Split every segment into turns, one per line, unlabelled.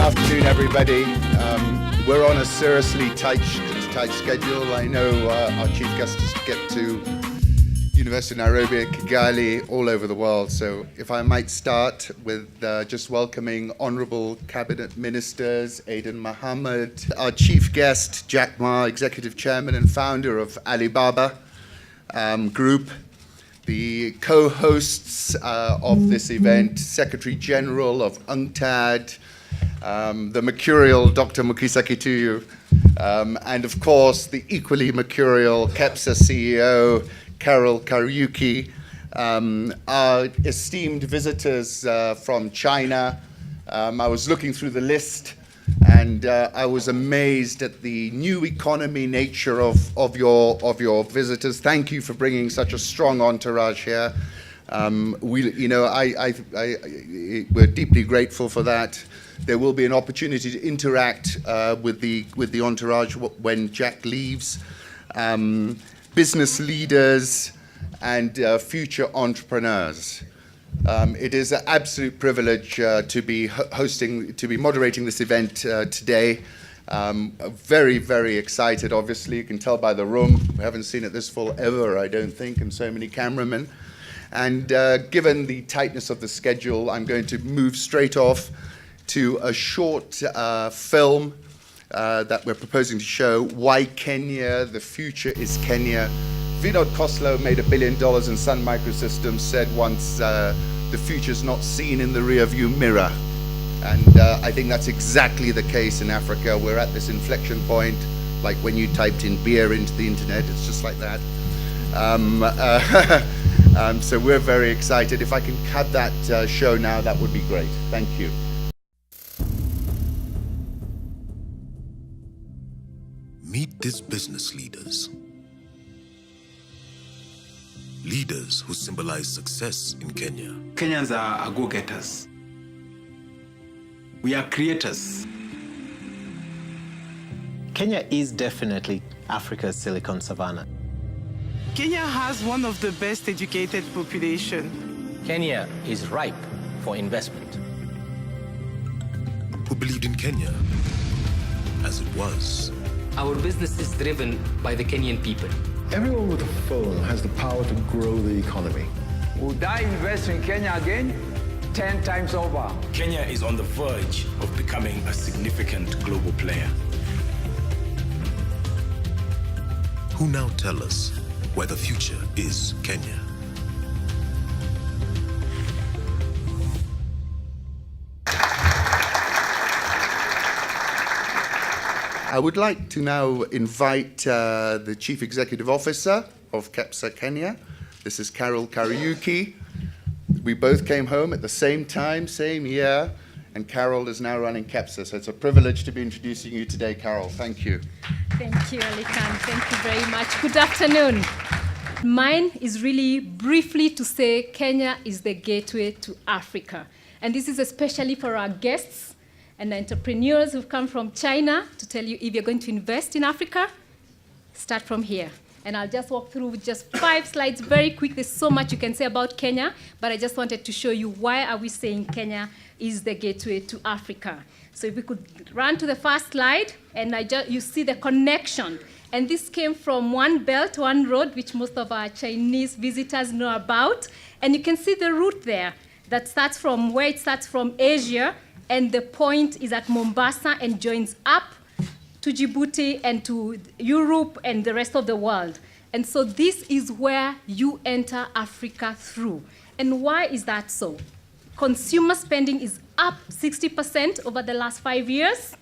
afternoon, everybody. We're on a seriously tight schedule. I know our chief guest has to get to University of Nairobi, Kigali, all over the world. So if I might start with just welcoming Honorable Cabinet Ministers, Aden Mohammed, our chief guest, Jack Ma, Executive Chairman and founder of Alibaba Group, the co-hosts of this event, Secretary General of UNCTAD, the mercurial Dr. Mukisa Kituyu, and of course the equally mercurial KEPSA CEO, Carol Kariuki, our esteemed visitors from China. I was looking through the list and I was amazed at the new economy nature of your visitors. Thank you for bringing such a strong entourage here. We're deeply grateful for that. There will be an opportunity to interact with the entourage when Jack leaves. Business leaders and future entrepreneurs. It is an absolute privilege to be moderating this event today. Very, very excited, obviously. You can tell by the room. We haven't seen it this full ever, I don't think, and so many cameramen. And given the tightness of the schedule, I'm going to move straight off to a short film that we're proposing to show, Why Kenya, the Future is Kenya. Vinod Khosla made $1 billion in Sun Microsystems, said once, the future's not seen in the rearview mirror. And I think that's exactly the case in Africa. We're at this inflection point, like when you typed in beer into the internet, it's just like that. So we're very excited. If I can cut that show now, that would be great. Thank you.
Meet these business leaders. Leaders who symbolize success in Kenya.
Kenyans are go-getters. We are creators.
Kenya is definitely Africa's Silicon Savannah.
Kenya has one of the best educated population.
Kenya is ripe for investment.
Who believed in Kenya as it was.
Our business is driven by the Kenyan people.
Everyone with a phone has the power to grow the economy.
Would I invest in Kenya again? 10 times over.
Kenya is on the verge of becoming a significant global player.
Who now tell us where the future is Kenya?
I would like to now invite the Chief Executive Officer of KEPSA Kenya. This is Carol Kariuki. We both came home at the same time, same year, and Carol is now running KEPSA. So it's a privilege to be introducing you today, Carol. Thank you.
Thank you, Alikan. Thank you very much. Good afternoon. Mine is really briefly to say Kenya is the gateway to Africa. And this is especially for our guests and entrepreneurs who've come from China to tell you if you're going to invest in Africa, start from here. And I'll just walk through with just 5 slides very quick. There's so much you can say about Kenya, but I just wanted to show you why are we saying Kenya is the gateway to Africa. So if we could run to the first slide, and you see the connection. And this came from One Belt, One Road, which most of our Chinese visitors know about. And you can see the route there that starts from where it starts from Asia, and the point is at Mombasa and joins up to Djibouti and to Europe and the rest of the world. And so this is where you enter Africa through. And why is that so? Consumer spending is up 60% over the last 5 years.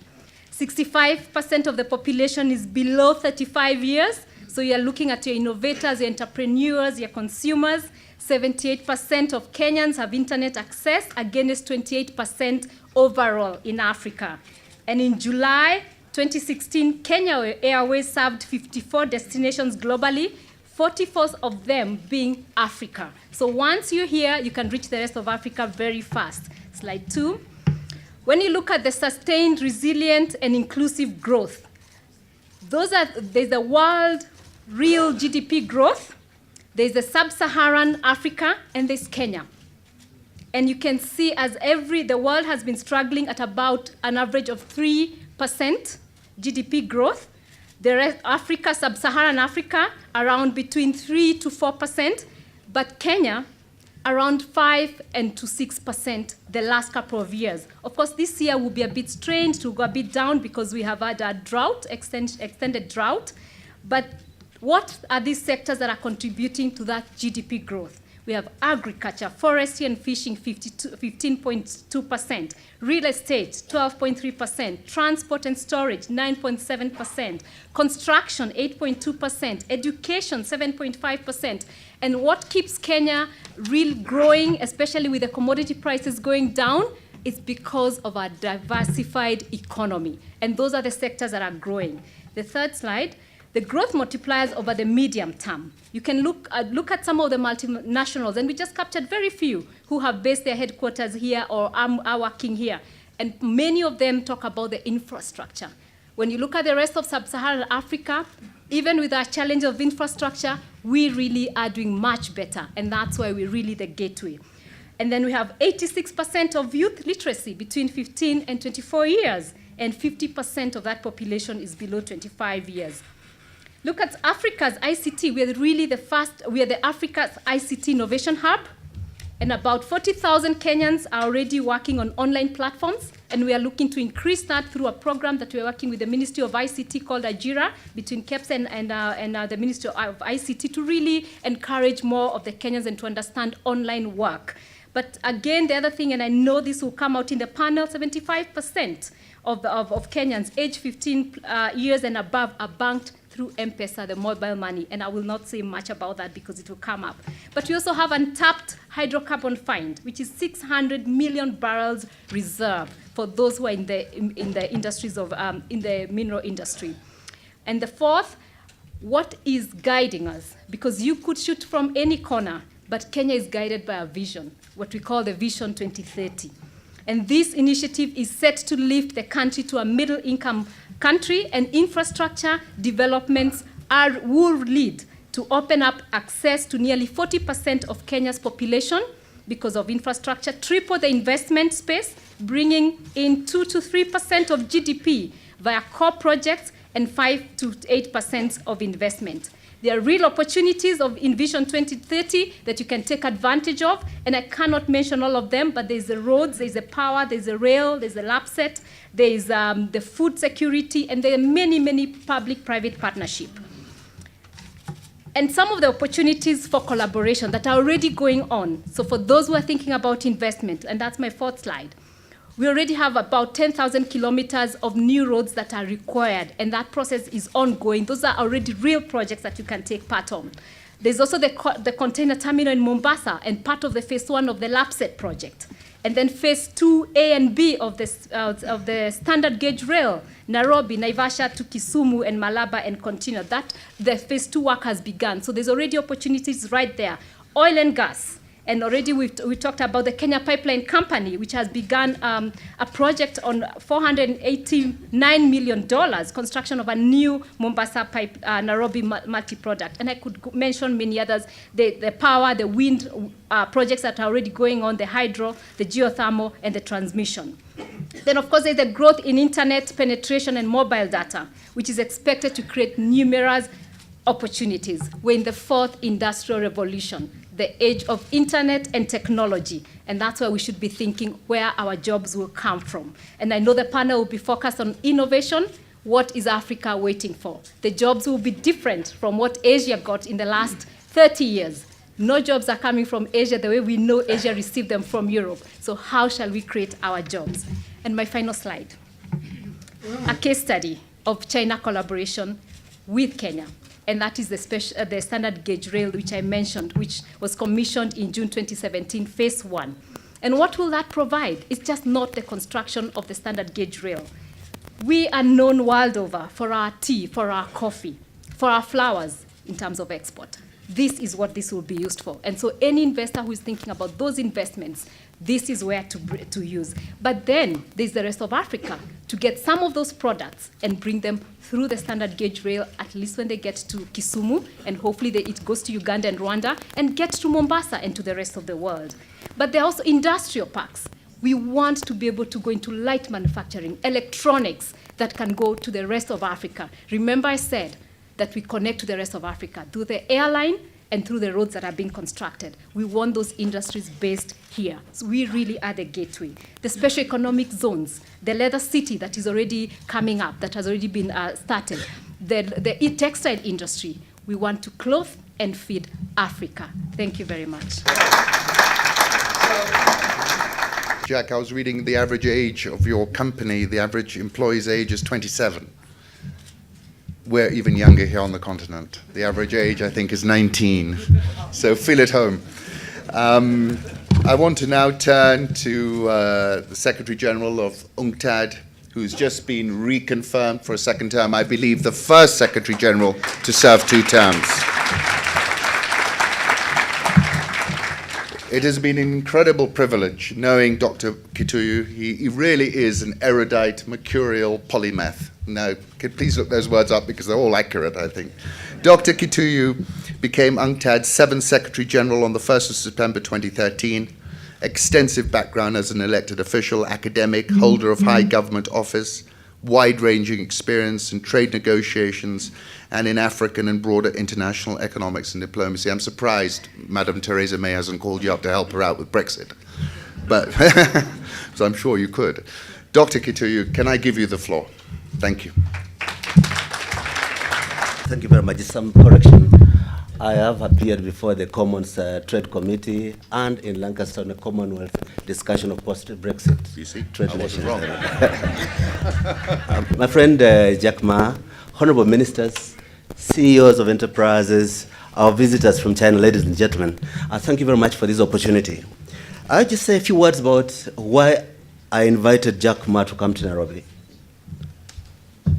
65% of the population is below 35 years. So you're looking at your innovators, your entrepreneurs, your consumers. 78% of Kenyans have internet access against 28% overall in Africa. And in July 2016, Kenya Airways served 54 destinations globally, 44 of them being Africa. So once you're here, you can reach the rest of Africa very fast. Slide 2. When you look at the sustained, resilient, and inclusive growth, there's the world real GDP growth, there's the sub-Saharan Africa, and there's Kenya. And you can see the world has been struggling at about an average of 3% GDP growth. The rest, Africa, sub-Saharan Africa, around between 3 to 4%, but Kenya, around 5 to 6% the last couple of years. Of course, this year will be a bit strange to go a bit down because we have had a drought, extended drought. But what are these sectors that are contributing to that GDP growth? We have agriculture, forestry and fishing, 15.2%, real estate, 12.3%, transport and storage, 9.7%, construction, 8.2%, education, 7.5%. And what keeps Kenya real growing, especially with the commodity prices going down, is because of our diversified economy. And those are the sectors that are growing. The third slide. The growth multipliers over the medium term. You can look at some of the multinationals, and we just captured very few who have based their headquarters here or are working here. And many of them talk about the infrastructure. When you look at the rest of sub-Saharan Africa, even with our challenge of infrastructure, we really are doing much better, and that's why we're really the gateway. And then we have 86% of youth literacy between 15 and 24 years, and 50% of that population is below 25 years. Look at Africa's ICT. We are really we are the Africa's ICT innovation hub. And about 40,000 Kenyans are already working on online platforms. And we are looking to increase that through a program that we're working with the Ministry of ICT called Ajira, between KEPS and the Ministry of ICT, to really encourage more of the Kenyans and to understand online work. But again, the other thing, and I know this will come out in the panel, 75% of Kenyans aged 15 years and above are banked through M-Pesa, the mobile money, and I will not say much about that because it will come up. But we also have untapped hydrocarbon find, which is 600 million barrels reserve for those who are in the industries of in the mineral industry. And the fourth, what is guiding us? Because you could shoot from any corner, but Kenya is guided by a vision, what we call the Vision 2030. And this initiative is set to lift the country to a middle-income country, and infrastructure developments will lead to open up access to nearly 40% of Kenya's population because of infrastructure, triple the investment space, bringing in 2 to 3% of GDP via core projects and 5 to 8% of investment. There are real opportunities in Vision 2030 that you can take advantage of, and I cannot mention all of them, but there's the roads, there's the power, there's the rail, there's the LAPSET, there's the food security, and there are many, many public-private partnerships. And some of the opportunities for collaboration that are already going on. So for those who are thinking about investment, and that's my fourth slide, we already have about 10,000 kilometers of new roads that are required, and that process is ongoing. Those are already real projects that you can take part on. There's also the container terminal in Mombasa, and part of the phase 1 of the LAPSET project. And then phase 2A and B of the standard gauge rail, Nairobi, Naivasha to Kisumu and Malaba and continue. The phase 2 work has begun. So there's already opportunities right there. Oil and gas. And already we talked about the Kenya Pipeline Company, which has begun a project on $489 million, construction of a new Mombasa Nairobi multi-product. And I could mention many others, the power, the wind projects that are already going on, the hydro, the geothermal, and the transmission. Then, of course, there's the growth in internet penetration and mobile data, which is expected to create numerous opportunities. We're in the 4th industrial revolution, the age of internet and technology. And that's why we should be thinking where our jobs will come from. And I know the panel will be focused on innovation. What is Africa waiting for? The jobs will be different from what Asia got in the last 30 years. No jobs are coming from Asia the way we know Asia received them from Europe. So how shall we create our jobs? And my final slide, a case study of China collaboration with Kenya. And that is the standard gauge rail, which I mentioned, which was commissioned in June 2017, phase 1. And what will that provide? It's just not the construction of the standard gauge rail. We are known world over for our tea, for our coffee, for our flowers in terms of export. this is what this will be used for. And so any investor who is thinking about those investments, this is where to use. But then there's the rest of Africa to get some of those products and bring them through the standard gauge rail, at least when they get to Kisumu, and hopefully it goes to Uganda and Rwanda, and get to Mombasa and to the rest of the world. But there are also industrial parks. We want to be able to go into light manufacturing, electronics that can go to the rest of Africa. Remember I said that we connect to the rest of Africa through the airline and through the roads that are being constructed. We want those industries based here. So we really are the gateway. The special economic zones, the leather city that is already coming up, that has already been started, the textile industry. We want to clothe and feed Africa. Thank you very much.
Jack, I was reading the average age of your company, the average employee's age is 27. We're even younger here on the continent. The average age, I think, is 19. So feel at home. I want to now turn to the Secretary General of UNCTAD, who's just been reconfirmed for a second term. I believe the first Secretary General to serve 2 terms. It has been an incredible privilege knowing Dr. Kituyu. He really is an erudite, mercurial polymath. Now, please look those words up because they're all accurate, I think. Dr. Kituyu became UNCTAD's 7th Secretary General on the 1st of September 2013. Extensive background as an elected official, academic, holder of high government office, wide-ranging experience in trade negotiations and in African and broader international economics and diplomacy. I'm surprised Madam Theresa May hasn't called you up to help her out with Brexit, but so I'm sure you could. Dr. Kituyu, can I give you the floor? Thank you.
Thank you very much. Some correction. I have appeared before the Commons Trade Committee and in Lancaster on a Commonwealth discussion of post-Brexit.
You see,
trade
I wasn't
wrong. My friend Jack Ma, honorable ministers, CEOs of enterprises, our visitors from China, ladies and gentlemen, thank you very much for this opportunity. I'll just say a few words about why I invited Jack Ma to come to Nairobi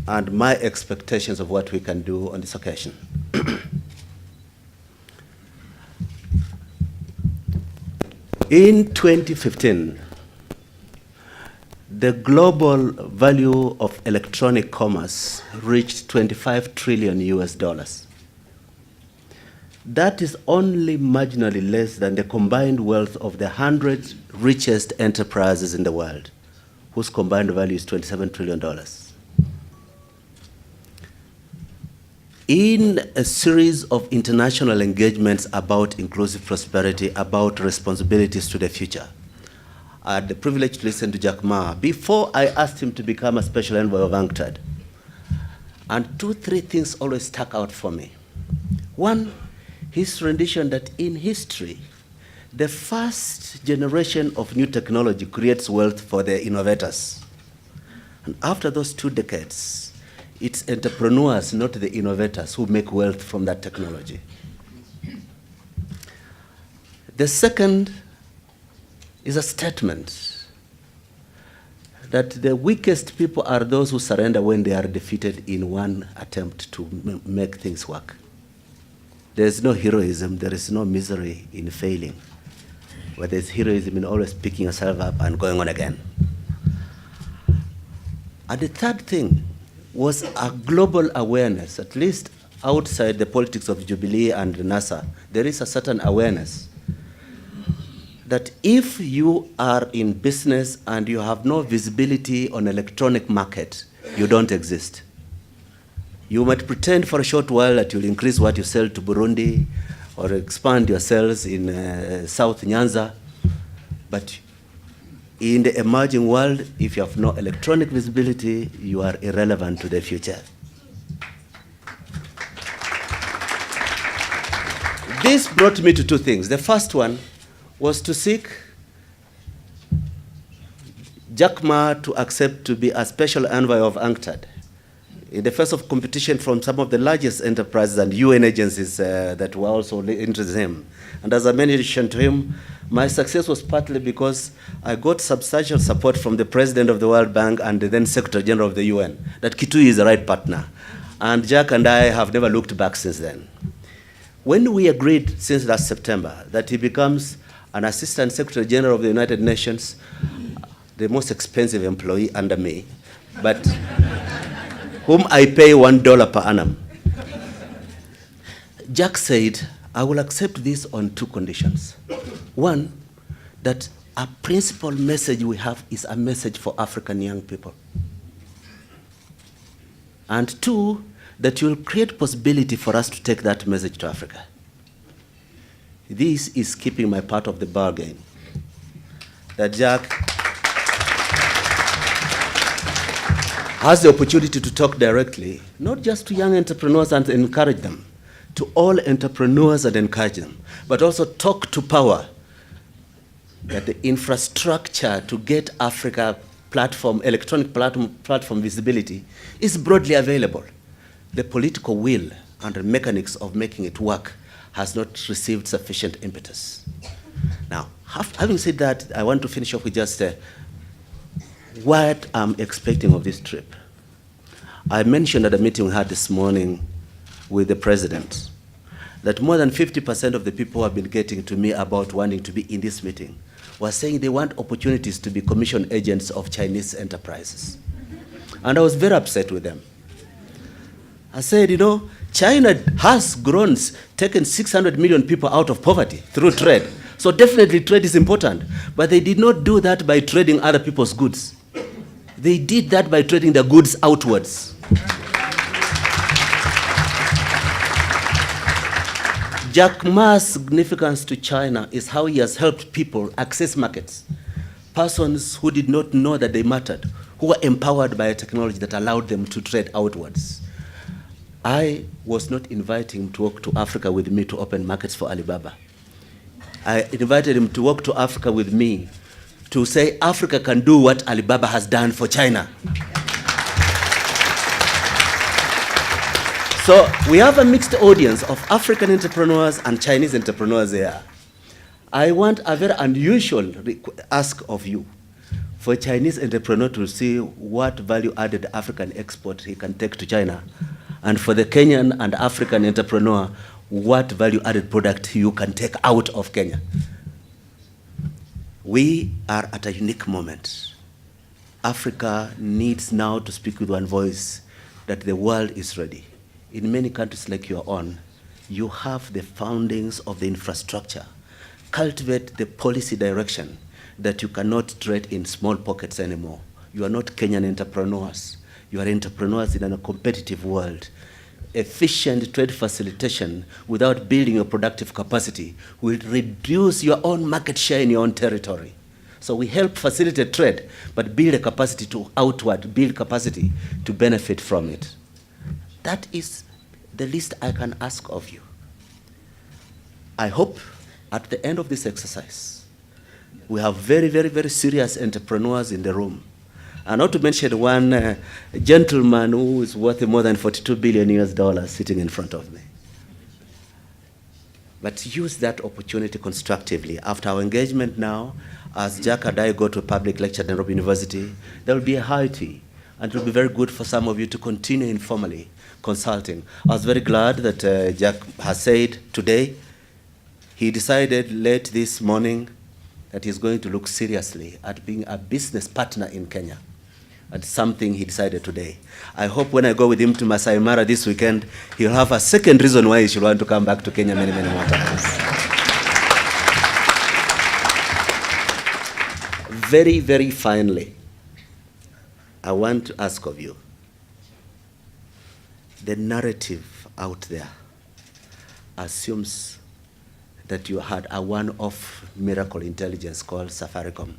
and my expectations of what we can do on this occasion. In 2015, the global value of electronic commerce reached $25 trillion US. That is only marginally less than the combined wealth of the 100 richest enterprises in the world, whose combined value is $27 trillion. In a series of international engagements about inclusive prosperity, about responsibilities to the future, I had the privilege to listen to Jack Ma before I asked him to become a special envoy of UNCTAD. And 2-3 things always stuck out for me. One, his rendition that in history, the first generation of new technology creates wealth for the innovators. And after those 2 decades, it's entrepreneurs, not the innovators, who make wealth from that technology. The second is a statement that the weakest people are those who surrender when they are defeated in one attempt to make things work. There is no heroism, there is no misery in failing, but there's heroism in always picking yourself up and going on again. And the third thing was a global awareness, at least outside the politics of Jubilee and NASA. There is a certain awareness that if you are in business and you have no visibility on electronic market, you don't exist. You might pretend for a short while that you'll increase what you sell to Burundi or expand your sales in South Nyanza, but in the emerging world, if you have no electronic visibility, you are irrelevant to the future. This brought me to 2 things. The first one was to seek Jack Ma to accept to be a special envoy of UNCTAD in the face of competition from some of the largest enterprises and UN agencies that were also interested in him. And as I mentioned to him, my success was partly because I got substantial support from the President of the World Bank and the then Secretary General of the UN, that Kituyu is the right partner. And Jack and I have never looked back since then. When we agreed since last September that he becomes an Assistant Secretary General of the United Nations, the most expensive employee under me, but whom I pay $1 per annum, Jack said, I will accept this on 2 conditions. One, that a principal message we have is a message for African young people. And 2, that you will create possibility for us to take that message to Africa. This is keeping my part of the bargain. That Jack has the opportunity to talk directly, not just to young entrepreneurs and encourage them, to all entrepreneurs and encourage them, but also talk to power that the infrastructure to get Africa platform, electronic platform visibility is broadly available. The political will and the mechanics of making it work has not received sufficient impetus. Now, having said that, I want to finish off with just what I'm expecting of this trip. I mentioned at a meeting we had this morning with the president that more than 50% of the people who have been getting to me about wanting to be in this meeting were saying they want opportunities to be commission agents of Chinese enterprises. And I was very upset with them. I said, you know, China has grown, taken 600 million people out of poverty through trade. So definitely trade is important. But they did not do that by trading other people's goods. They did that by trading their goods outwards. Jack Ma's significance to China is how he has helped people access markets. Persons who did not know that they mattered, who were empowered by a technology that allowed them to trade outwards. I was not inviting him to walk to Africa with me to open markets for Alibaba. I invited him to walk to Africa with me to say Africa can do what Alibaba has done for China. So we have a mixed audience of African entrepreneurs and Chinese entrepreneurs here. I want a very unusual ask of you for a Chinese entrepreneur to see what value-added African export he can take to China, and for the Kenyan and African entrepreneur, what value-added product you can take out of Kenya. We are at a unique moment. Africa needs now to speak with one voice that the world is ready. In many countries like your own, you have the foundings of the infrastructure. Cultivate the policy direction that you cannot trade in small pockets anymore. You are not Kenyan entrepreneurs. You are entrepreneurs in a competitive world. Efficient trade facilitation without building your productive capacity will reduce your own market share in your own territory. So we help facilitate trade, but build a capacity to outward, build capacity to benefit from it. That is the least I can ask of you. I hope at the end of this exercise, we have very, very, very serious entrepreneurs in the room. And not to mention one gentleman who is worth more than $42 billion sitting in front of me. But use that opportunity constructively. After our engagement now, as Jack and I go to a public lecture at Nairobi University, there will be a high tea. And it will be very good for some of you to continue informally consulting. I was very glad that Jack has said today, he decided late this morning that he's going to look seriously at being a business partner in Kenya. That's something he decided today. I hope when I go with him to Masai Mara this weekend, he'll have a second reason why he should want to come back to Kenya many, many more times. Very, very finally, I want to ask of you, the narrative out there assumes that you had a one-off miracle intelligence called Safaricom.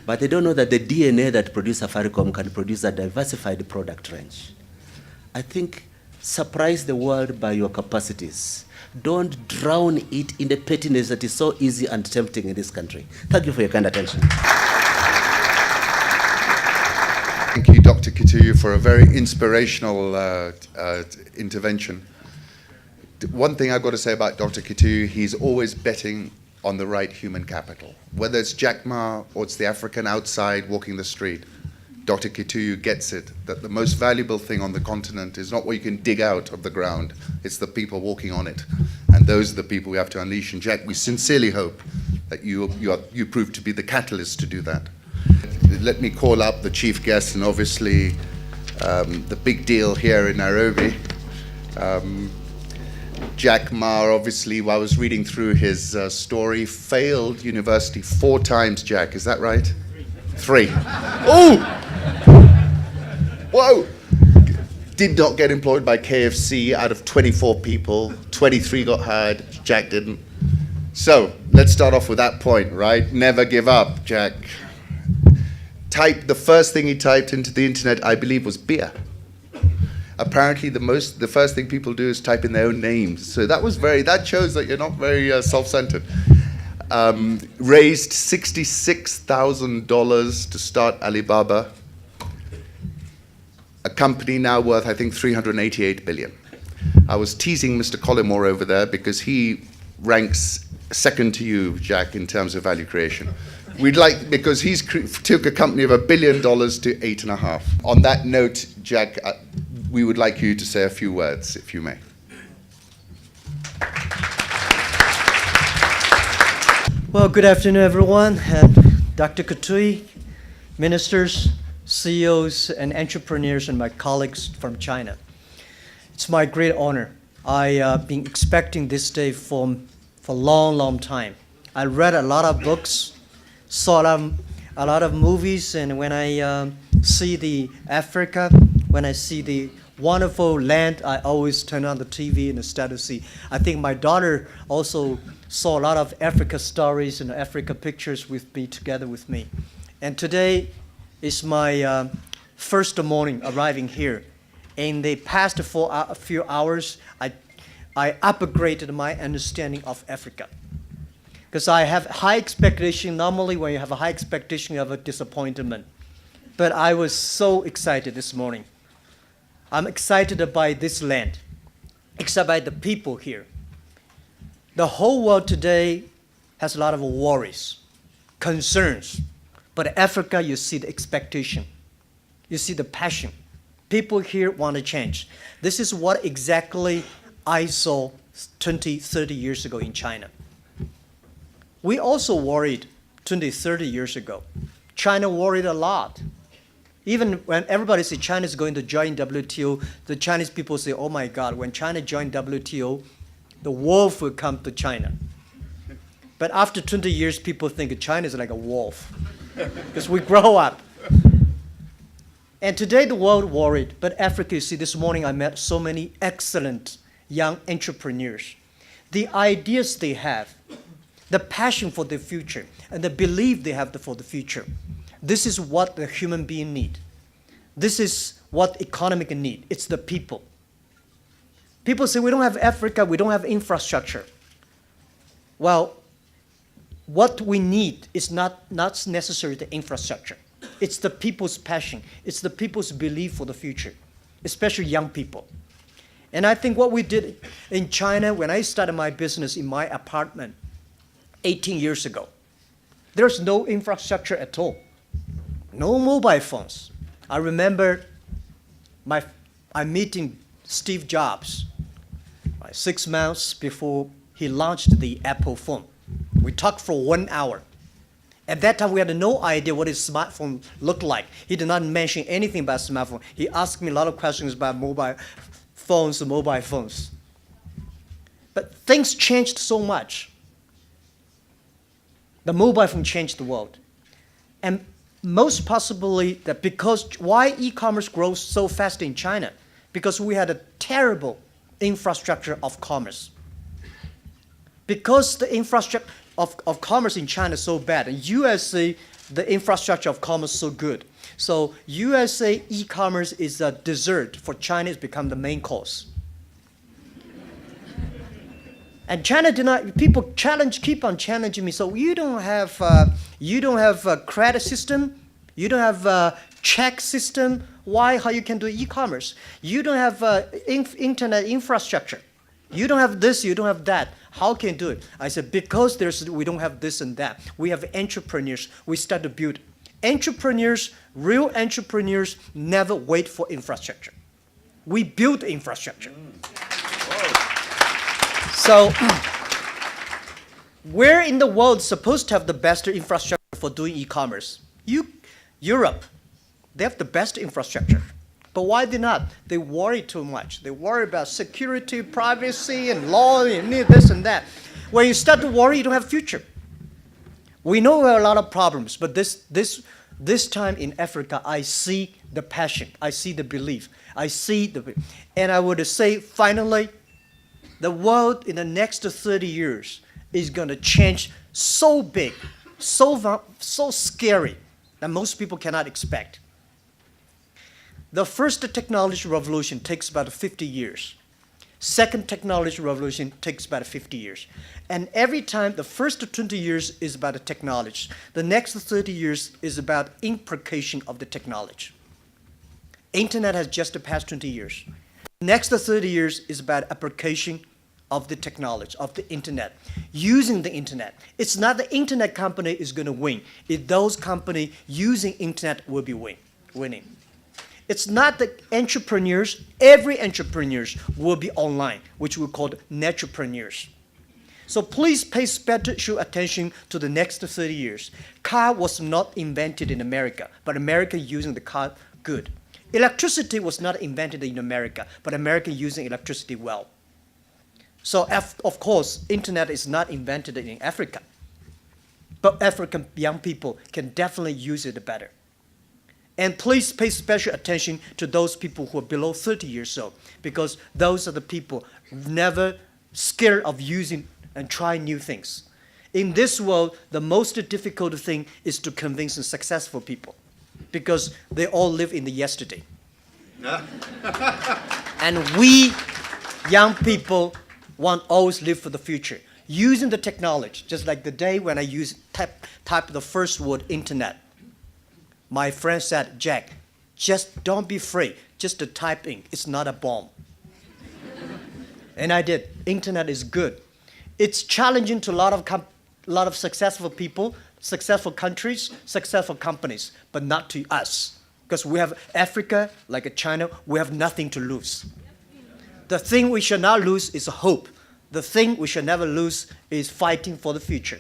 But they don't know that the DNA that produced Safaricom can produce a diversified product range. I think surprise the world by your capacities. Don't drown it in the pettiness that is so easy and tempting in this country. Thank you for your kind attention.
Thank you, Dr. Kituyu, for a very inspirational intervention. One thing I've got to say about Dr. Kituyu, he's always betting on the right human capital. Whether it's Jack Ma or it's the African outside walking the street, Dr. Kituyu gets it, that the most valuable thing on the continent is not what you can dig out of the ground, it's the people walking on it. And those are the people we have to unleash. And Jack, we sincerely hope that you prove to be the catalyst to do that. Let me call up the chief guest, and obviously the big deal here in Nairobi. Jack Ma, obviously, while I was reading through his story, failed university 4 times, Jack, is that right? 3. Oh! Whoa! Did not get employed by KFC. Out of 24 people, 23 got hired, Jack didn't. So, let's start off with that point, right? Never give up, Jack. The first thing he typed into the internet, I believe, was beer. Apparently, the first thing people do is type in their own names. So that shows that you're not very self-centered. Raised $66,000 to start Alibaba, a company now worth, I think, $388 billion. I was teasing Mr. Collymore over there because he ranks second to you, Jack, in terms of value creation. Because he's took a company of $1 billion to 8.5. On that note, Jack, we would like you to say a few words, if you may.
Well, good afternoon, everyone. Dr. Katui, ministers, CEOs, and entrepreneurs, and my colleagues from China. It's my great honor. I've been expecting this day for a long, long time. I read a lot of books, saw a lot of movies, and when I see the Africa, when I see the wonderful land, I always turn on the TV and start to see. I think my daughter also saw a lot of Africa stories and Africa pictures with me, together with me. And today is my first morning arriving here. In the past few hours, I upgraded my understanding of Africa. Because I have high expectation. Normally when you have a high expectation, you have a disappointment. But I was so excited this morning. I'm excited by this land, excited by the people here. The whole world today has a lot of worries, concerns. But Africa, you see the expectation. You see the passion. People here want to change. This is what exactly I saw 20, 30 years ago in China. We also worried 20, 30 years ago. China worried a lot. Even when everybody says China is going to join WTO, the Chinese people say, oh my God, when China joined WTO, the wolf will come to China. But after 20 years, people think China is like a wolf because we grow up. And today the world worried, but Africa, you see, this morning I met so many excellent young entrepreneurs. The ideas they have, the passion for the future, and the belief they have for the future. This is what the human being need. This is what economic need. It's the people. People say we don't have Africa, we don't have infrastructure. Well, what we need is not necessarily the infrastructure. It's the people's passion. It's the people's belief for the future, especially young people. And I think what we did in China when I started my business in my apartment 18 years ago, there's no infrastructure at all. No mobile phones. I remember I'm meeting Steve Jobs 6 months before he launched the Apple phone. We talked for 1 hour. At that time, we had no idea what his smartphone looked like. He did not mention anything about smartphone. He asked me a lot of questions about mobile phones. But things changed so much. The mobile phone changed the world. And most possibly that because why e-commerce grows so fast in China? Because we had a terrible infrastructure of commerce. Because the infrastructure of commerce in China is so bad, and USA, the infrastructure of commerce is so good. So USA e-commerce is a dessert for China. It's become the main course. And China did not. People keep on challenging me. So you don't have a credit system. You don't have a check system. Why? How you can do e-commerce? You don't have internet infrastructure. You don't have this. You don't have that. How can you do it? I said because we don't have this and that. We have entrepreneurs. We start to build. Entrepreneurs, real entrepreneurs, never wait for infrastructure. We build infrastructure. So, where in the world is supposed to have the best infrastructure for doing e-commerce? Europe, they have the best infrastructure. But why they not? They worry too much. They worry about security, privacy, and law, and this and that. When you start to worry, you don't have a future. We know there are a lot of problems, but this time in Africa, I see the passion, I see the belief, and I would say, finally, the world in the next 30 years is going to change so big, so scary, that most people cannot expect. The first technology revolution takes about 50 years. Second technology revolution takes about 50 years. And every time, the first 20 years is about the technology. The next 30 years is about implication of the technology. Internet has just passed 20 years. Next 30 years is about application of the technology, of the internet, using the internet. It's not the internet company is going to win. It's those companies using internet will be winning. It's not the entrepreneurs. Every entrepreneurs will be online, which we call netpreneurs. So please pay special attention to the next 30 years. Car was not invented in America, but America using the car good. Electricity was not invented in America, but America using electricity well. So of course, internet is not invented in Africa, but African young people can definitely use it better. And please pay special attention to those people who are below 30 years old, because those are the people never scared of using and trying new things. In this world, the most difficult thing is to convince successful people, because they all live in the yesterday. And we, young people, want always live for the future, using the technology, just like the day when I type the first word, internet. My friend said, Jack, just don't be afraid. Just to type in. It's not a bomb. And I did. Internet is good. It's challenging to a lot of successful people, successful countries, successful companies, but not to us. Because we have Africa, like China, we have nothing to lose. The thing we should not lose is hope. The thing we should never lose is fighting for the future.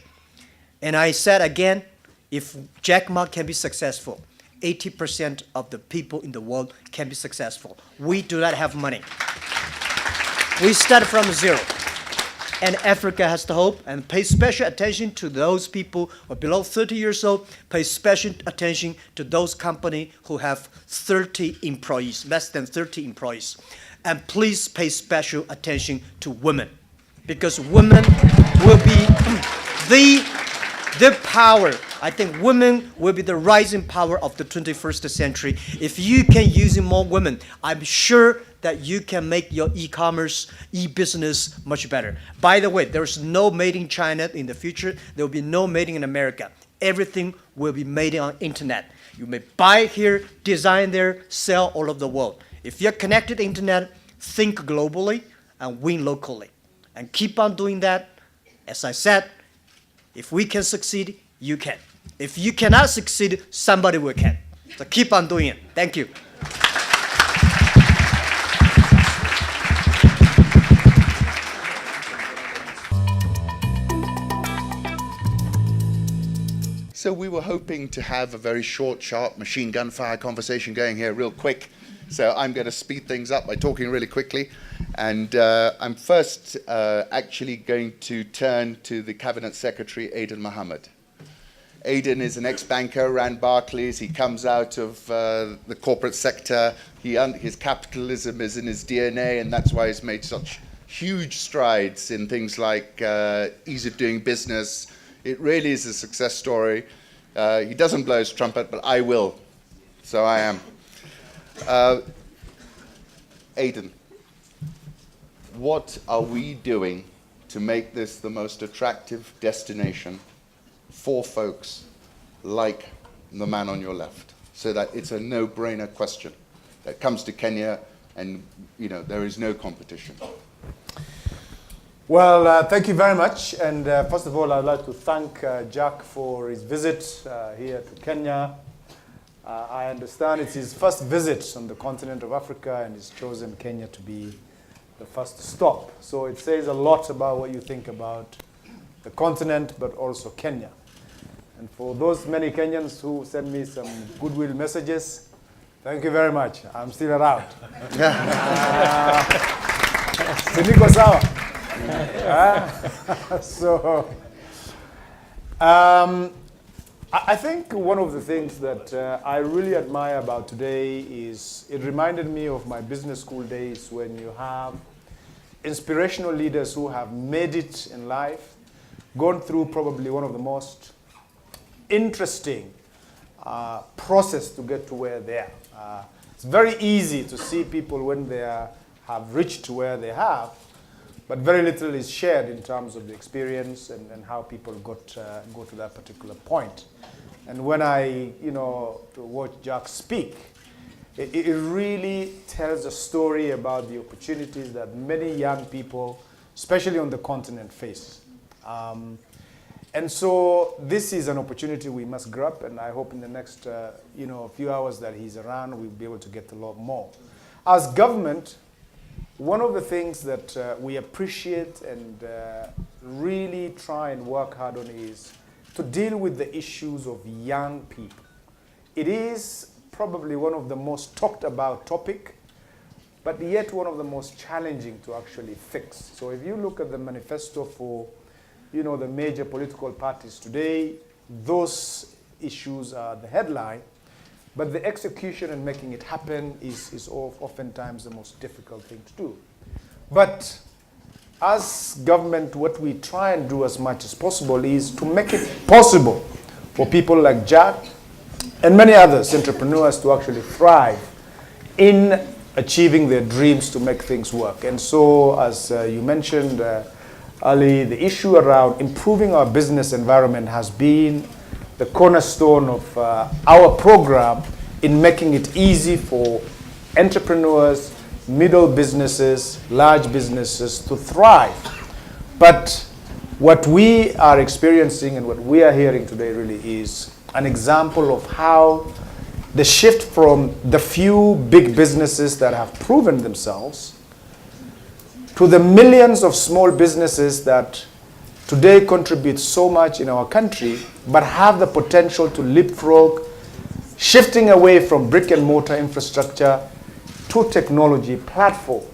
And I said again, if Jack Ma can be successful, 80% of the people in the world can be successful. We do not have money. We start from zero. And Africa has the hope, and pay special attention to those people who are below 30 years old. Pay special attention to those companies who have 30 employees, less than 30 employees. And please pay special attention to women, because women will be the power. I think women will be the rising power of the 21st century. If you can use more women, I'm sure that you can make your e-commerce, e-business much better. By the way, there's no made in China in the future. There will be no made in America. Everything will be made on internet. You may buy here, design there, sell all over the world. If you're connected to internet, think globally and win locally. And keep on doing that. As I said, if we can succeed, you can. If you cannot succeed, somebody will can. So keep on doing it. Thank you.
So we were hoping to have a very short, sharp, machine gun fire conversation going here real quick. So I'm going to speed things up by talking really quickly. And I'm first actually going to turn to the Cabinet Secretary, Aden Mohammed. Aden is an ex-banker, ran Barclays. He comes out of the corporate sector. His capitalism is in his DNA, and that's why he's made such huge strides in things like ease of doing business. It really is a success story. He doesn't blow his trumpet, but I will. So I am. Aden, what are we doing to make this the most attractive destination for folks like the man on your left, so that it's a no-brainer question that comes to Kenya and there is no competition?
Well, thank you very much. And first of all, I'd like to thank Jack for his visit here to Kenya. I understand it's his first visit on the continent of Africa, and he's chosen Kenya to be the first stop. So it says a lot about what you think about the continent, but also Kenya. And for those many Kenyans who send me some goodwill messages, thank you very much. I'm still around. Siniko sawa. So, I think one of the things that I really admire about today is it reminded me of my business school days when you have inspirational leaders who have made it in life, gone through probably one of the most interesting process to get to where they are. It's very easy to see people when they have reached where they have, but very little is shared in terms of the experience and how people go to that particular point. And when I, watch Jack speak, it really tells a story about the opportunities that many young people, especially on the continent, face. And so this is an opportunity we must grab, and I hope in the next few hours that he's around, we'll be able to get a lot more. As government, one of the things that we appreciate and really try and work hard on is to deal with the issues of young people. It is probably one of the most talked about topic, but yet one of the most challenging to actually fix. So if you look at the manifesto for the major political parties today, those issues are the headline, but the execution and making it happen is oftentimes the most difficult thing to do. But as government, what we try and do as much as possible is to make it possible for people like Jack and many others, entrepreneurs, to actually thrive in achieving their dreams to make things work. And so, as you mentioned, Ali, the issue around improving our business environment has been the cornerstone of our program in making it easy for entrepreneurs, middle businesses, large businesses to thrive. But what we are experiencing and what we are hearing today really is an example of how the shift from the few big businesses that have proven themselves to the millions of small businesses that today contribute so much in our country, but have the potential to leapfrog, shifting away from brick and mortar infrastructure to technology platform.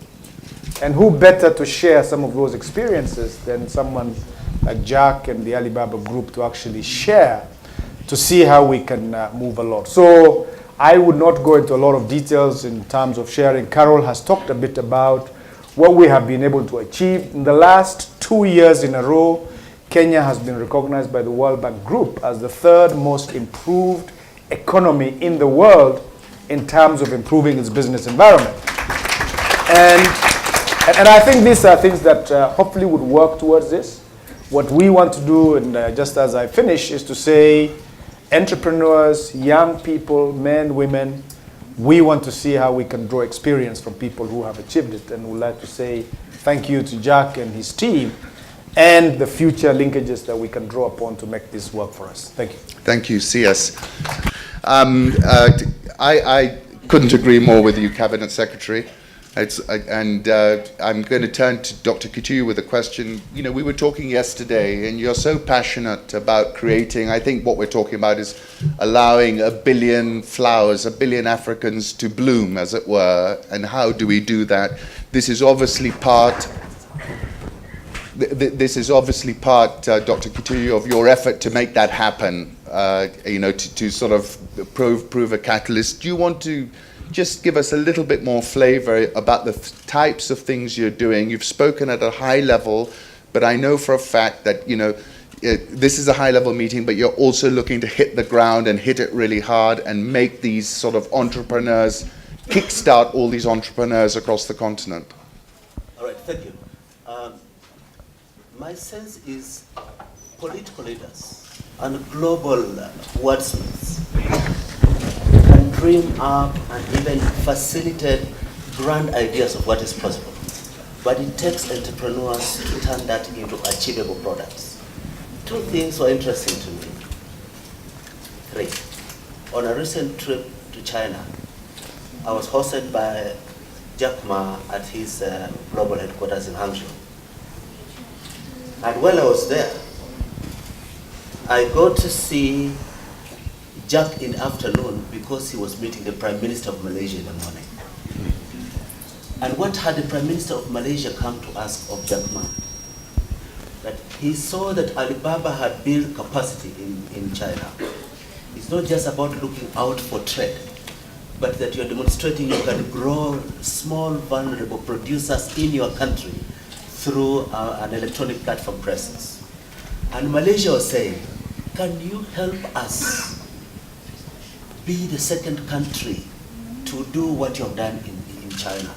And who better to share some of those experiences than someone like Jack and the Alibaba group to actually share to see how we can move a lot. So I would not go into a lot of details in terms of sharing. Carol has talked a bit about what we have been able to achieve. In the last 2 years in a row, Kenya has been recognized by the World Bank Group as the third most improved economy in the world in terms of improving its business environment. And I think these are things that hopefully would work towards this. What we want to do, and just as I finish, is to say entrepreneurs, young people, men, women, we want to see how we can draw experience from people who have achieved it. And we'd like to say thank you to Jack and his team and the future linkages that we can draw upon to make this work for us. Thank you.
Thank you, CS. I couldn't agree more with you, Cabinet Secretary. I'm going to turn to Dr. Kituyu with a question. We were talking yesterday, and you're so passionate about creating, I think what we're talking about is allowing 1 billion flowers, 1 billion Africans to bloom, as it were, and how do we do that? This is obviously part, Dr. Kituyu, of your effort to make that happen, to sort of prove a catalyst. Do you want to just give us a little bit more flavor about the types of things you're doing? You've spoken at a high level, but I know for a fact that, this is a high level meeting, but you're also looking to hit the ground and hit it really hard and make these sort of entrepreneurs, kickstart all these entrepreneurs across the continent.
All right, thank you. My sense is political leaders and global wordsmiths can dream up and even facilitate grand ideas of what is possible. But it takes entrepreneurs to turn that into achievable products. 2 things were interesting to me. 3. On a recent trip to China, I was hosted by Jack Ma at his global headquarters in Hangzhou. And while I was there, I got to see Jack in the afternoon because he was meeting the Prime Minister of Malaysia in the morning. And what had the Prime Minister of Malaysia come to ask of Jack Ma? That he saw that Alibaba had built capacity in China. It's not just about looking out for trade, but that you're demonstrating you can grow small, vulnerable producers in your country through an electronic platform presence. And Malaysia was saying, can you help us be the second country to do what you have done in China?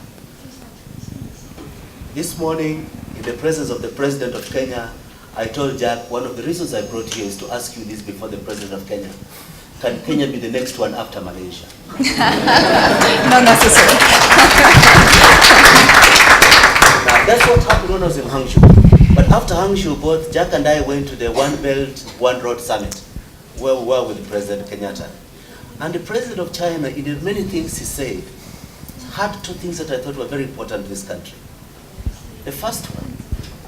This morning, in the presence of the President of Kenya, I told Jack, one of the reasons I brought you is to ask you this before the President of Kenya. Can Kenya be the next one after Malaysia?
Not necessary.
Now, that's what happened when I was in Hangzhou. But after Hangzhou, both Jack and I went to the One Belt, One Road Summit, where we were with President Kenyatta. And the President of China, in the many things he said, had two things that I thought were very important in this country. The first one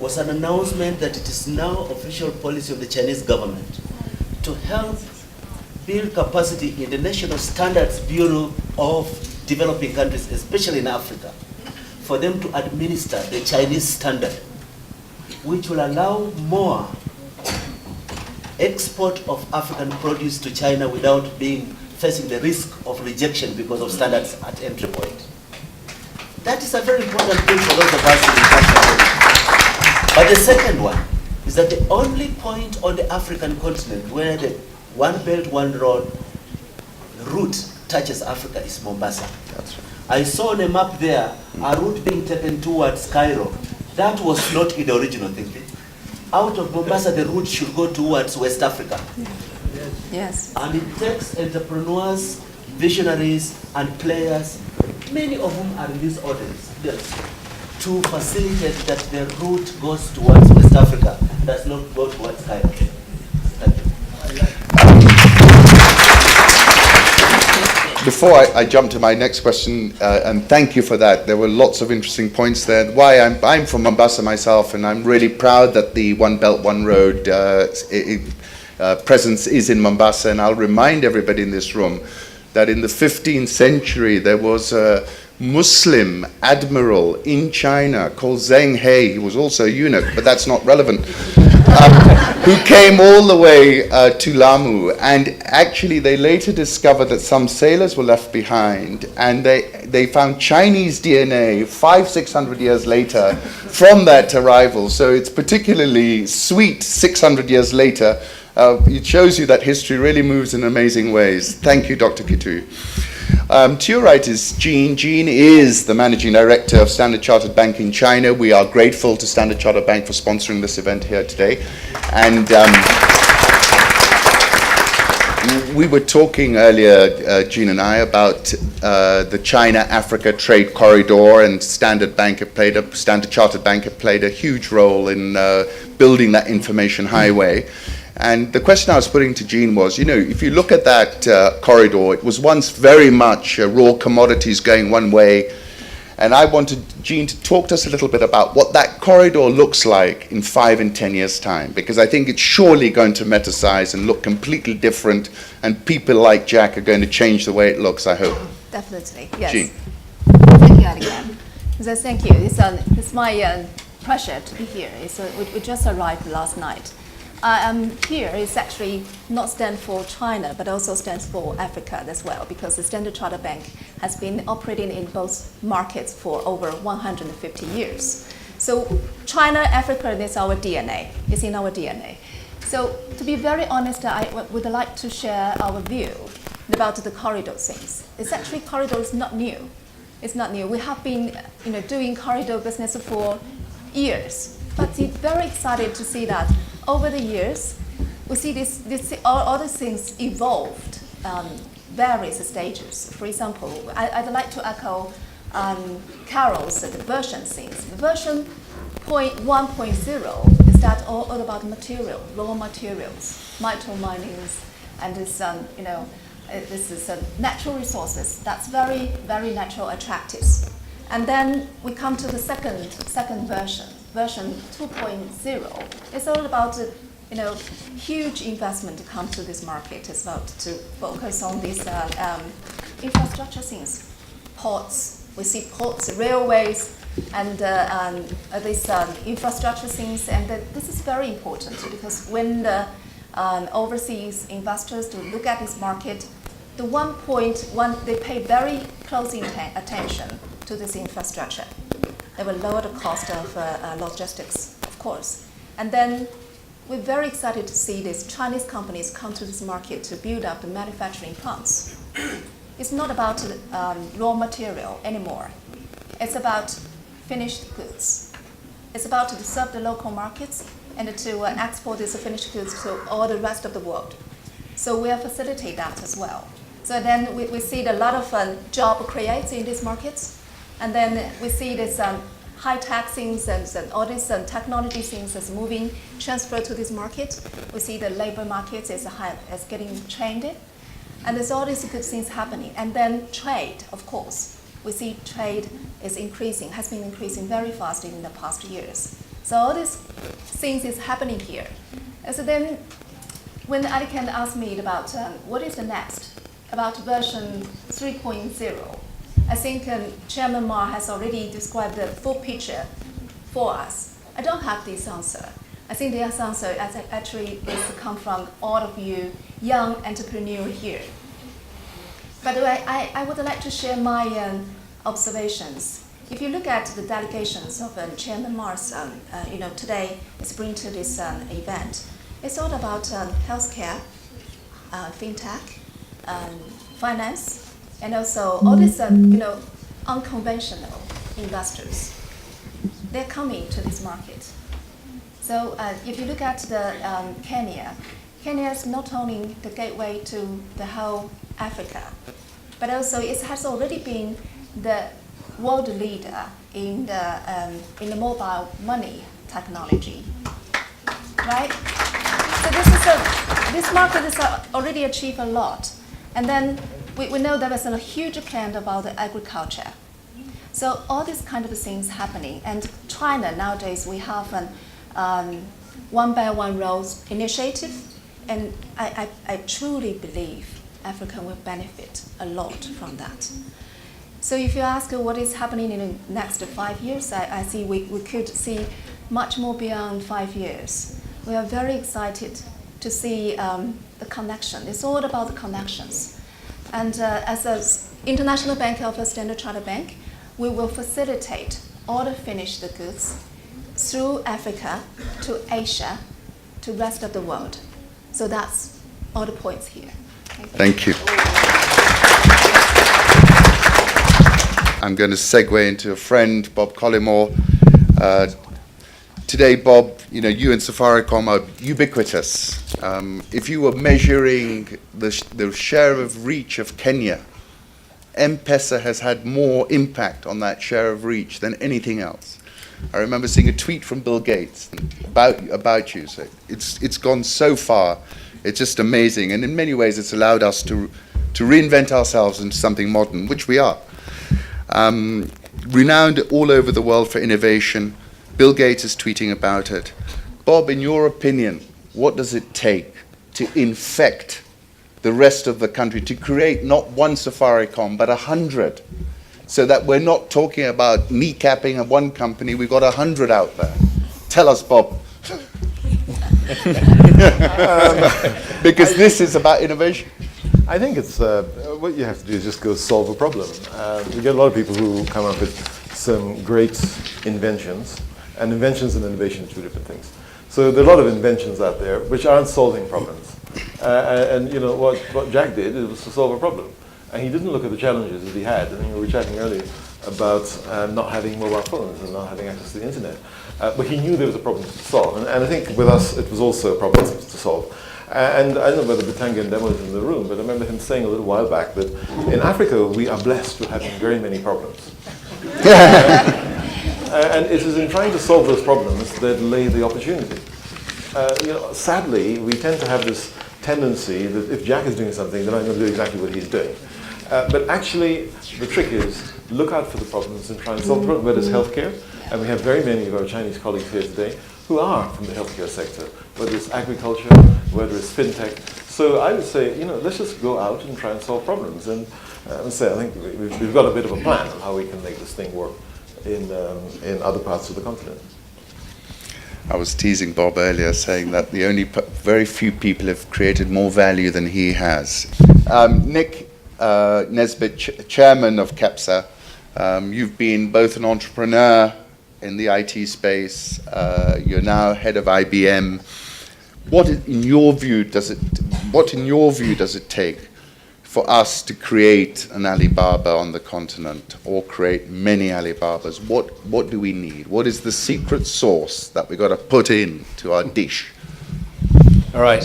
was an announcement that it is now official policy of the Chinese government to help build capacity in the National Standards Bureau of developing countries, especially in Africa, for them to administer the Chinese standard, which will allow more export of African produce to China without facing the risk of rejection because of standards at entry point. That is a very important thing for those of us in international relations. But the second one is that the only point on the African continent where the One Belt, One Road route touches Africa is Mombasa. That's right. I saw on a map there a route being taken towards Cairo. That was not in the original thinking. Out of Mombasa, the route should go towards West Africa.
Yes.
And it takes entrepreneurs, visionaries, and players, many of whom are in this audience, to facilitate that the route goes towards West Africa, does not go towards Cairo.
Before I jump to my next question, and thank you for that, there were lots of interesting points there. Why I'm from Mombasa myself, and I'm really proud that the One Belt, One Road presence is in Mombasa, and I'll remind everybody in this room that in the 15th century there was a Muslim admiral in China called Zheng He. He was also a eunuch, but that's not relevant. Who came all the way to Lamu, and actually they later discovered that some sailors were left behind, and they found Chinese DNA 500-600 years later from that arrival. So it's particularly sweet 600 years later. It shows you that history really moves in amazing ways. Thank you, Dr. Kitui. To your right is Jean. Jean is the Managing Director of Standard Chartered Bank in China. We are grateful to Standard Chartered Bank for sponsoring this event here today. And we were talking earlier, Jean and I, about the China-Africa trade corridor, and Standard Chartered Bank have played a huge role in building that information highway. And the question I was putting to Jean was, you know, if you look at that corridor, it was once very much raw commodities going one way. And I wanted Jean to talk to us a little bit about what that corridor looks like in 5 and 10 years' time, because I think it's surely going to metasize and look completely different, and people like Jack are going to change the way it looks, I hope.
Definitely, yes.
Jean.
Thank you, Alibaba. So thank you. It's my pleasure to be here. We just arrived last night. Here is actually not stand for China, but also stands for Africa as well, because the Standard Chartered Bank has been operating in both markets for over 150 years. So China, Africa is our DNA. It's in our DNA. So to be very honest, I would like to share our view about the corridor things. It's actually corridor is not new. It's not new. We have been doing corridor business for years, but it's very excited to see that over the years, we see all these things evolved various stages. For example, I'd like to echo Carol's version things. The version 1.0 is that all about material, raw materials, micro minings, and this this is natural resources. That's very, very natural, attractive. And then we come to the second version, version 2.0. It's all about huge investment to come to this market. It's about to focus on these infrastructure things, ports. We see ports, railways, and these infrastructure things. And this is very important because when the overseas investors to look at this market, the they pay very close attention to this infrastructure. They will lower the cost of logistics, of course. And then we're very excited to see these Chinese companies come to this market to build up the manufacturing plants. It's not about raw material anymore. It's about finished goods. It's about to serve the local markets and to export these finished goods to all the rest of the world. So we facilitate that as well. So then we see a lot of job created in these markets. And then we see this high-tech things and all these technology things is moving, transfer to this market. We see the labor market is getting trained. And there's all these good things happening. And then trade, of course. We see trade is increasing, has been increasing very fast in the past years. So all these things is happening here. And so then when Alican asked me about what is the next, about version 3.0, I think Chairman Ma has already described the full picture for us. I don't have this answer. I think this answer actually is to come from all of you young entrepreneurs here. By the way, I would like to share my observations. If you look at the delegations of Chairman Ma's, today is bring to this event. It's all about healthcare, fintech, finance, and also all these, unconventional investors. They're coming to this market. So if you look at Kenya is not only the gateway to the whole Africa, but also it has already been the world leader in the mobile money technology, right? So this market has already achieved a lot. And then we know there is a huge plan about the agriculture. So all these kind of things happening. And China nowadays, we have an One Belt One Road initiative. And I truly believe Africa will benefit a lot from that. So if you ask what is happening in the next 5 years, I see we could see much more beyond 5 years. We are very excited to see the connection. It's all about the connections. And as an international bank of a Standard Chartered Bank, we will facilitate all the finished goods through Africa to Asia to the rest of the world. So that's all the points here.
Thank you. I'm going to segue into a friend, Bob Collymore. Today, Bob, you and Safaricom are ubiquitous. If you were measuring the share of reach of Kenya, M-Pesa has had more impact on that share of reach than anything else. I remember seeing a tweet from Bill Gates about you. So it's gone so far. It's just amazing. And in many ways, it's allowed us to reinvent ourselves into something modern, which we are. Renowned all over the world for innovation. Bill Gates is tweeting about it. Bob, in your opinion, what does it take to infect the rest of the country, to create not one Safaricom, but 100, so that we're not talking about kneecapping one company, we've got 100 out there? Tell us, Bob. Because this is about innovation.
I think it's what you have to do is just go solve a problem. You get a lot of people who come up with some great inventions, and inventions and innovation are two different things. So there are a lot of inventions out there which aren't solving problems. And what Jack did was to solve a problem. And he didn't look at the challenges that he had. I mean, we were chatting earlier about not having mobile phones and not having access to the internet. But he knew there was a problem to solve. And I think with us, it was also a problem to solve. And I don't know whether Batanga and Demo is in the room, but I remember him saying a little while back that in Africa, we are blessed with having very many problems. And it is in trying to solve those problems that lay the opportunity. Sadly, we tend to have this tendency that if Jack is doing something, then I'm going to do exactly what he's doing. But actually, the trick is look out for the problems and try and solve the problem, whether it's healthcare, and we have very many of our Chinese colleagues here today who are from the healthcare sector, whether it's agriculture, whether it's fintech. So I would say, let's just go out and try and solve problems. And I think we've got a bit of a plan on how we can make this thing work in other parts of the continent.
I was teasing Bob earlier, saying that very few people have created more value than he has. Nick Nesbitt, chairman of KEPSA, you've been both an entrepreneur in the IT space. You're now head of IBM. What in your view does it take for us to create an Alibaba on the continent, or create many Alibabas? What do we need? What is the secret sauce that we got to put in to our dish?
All right.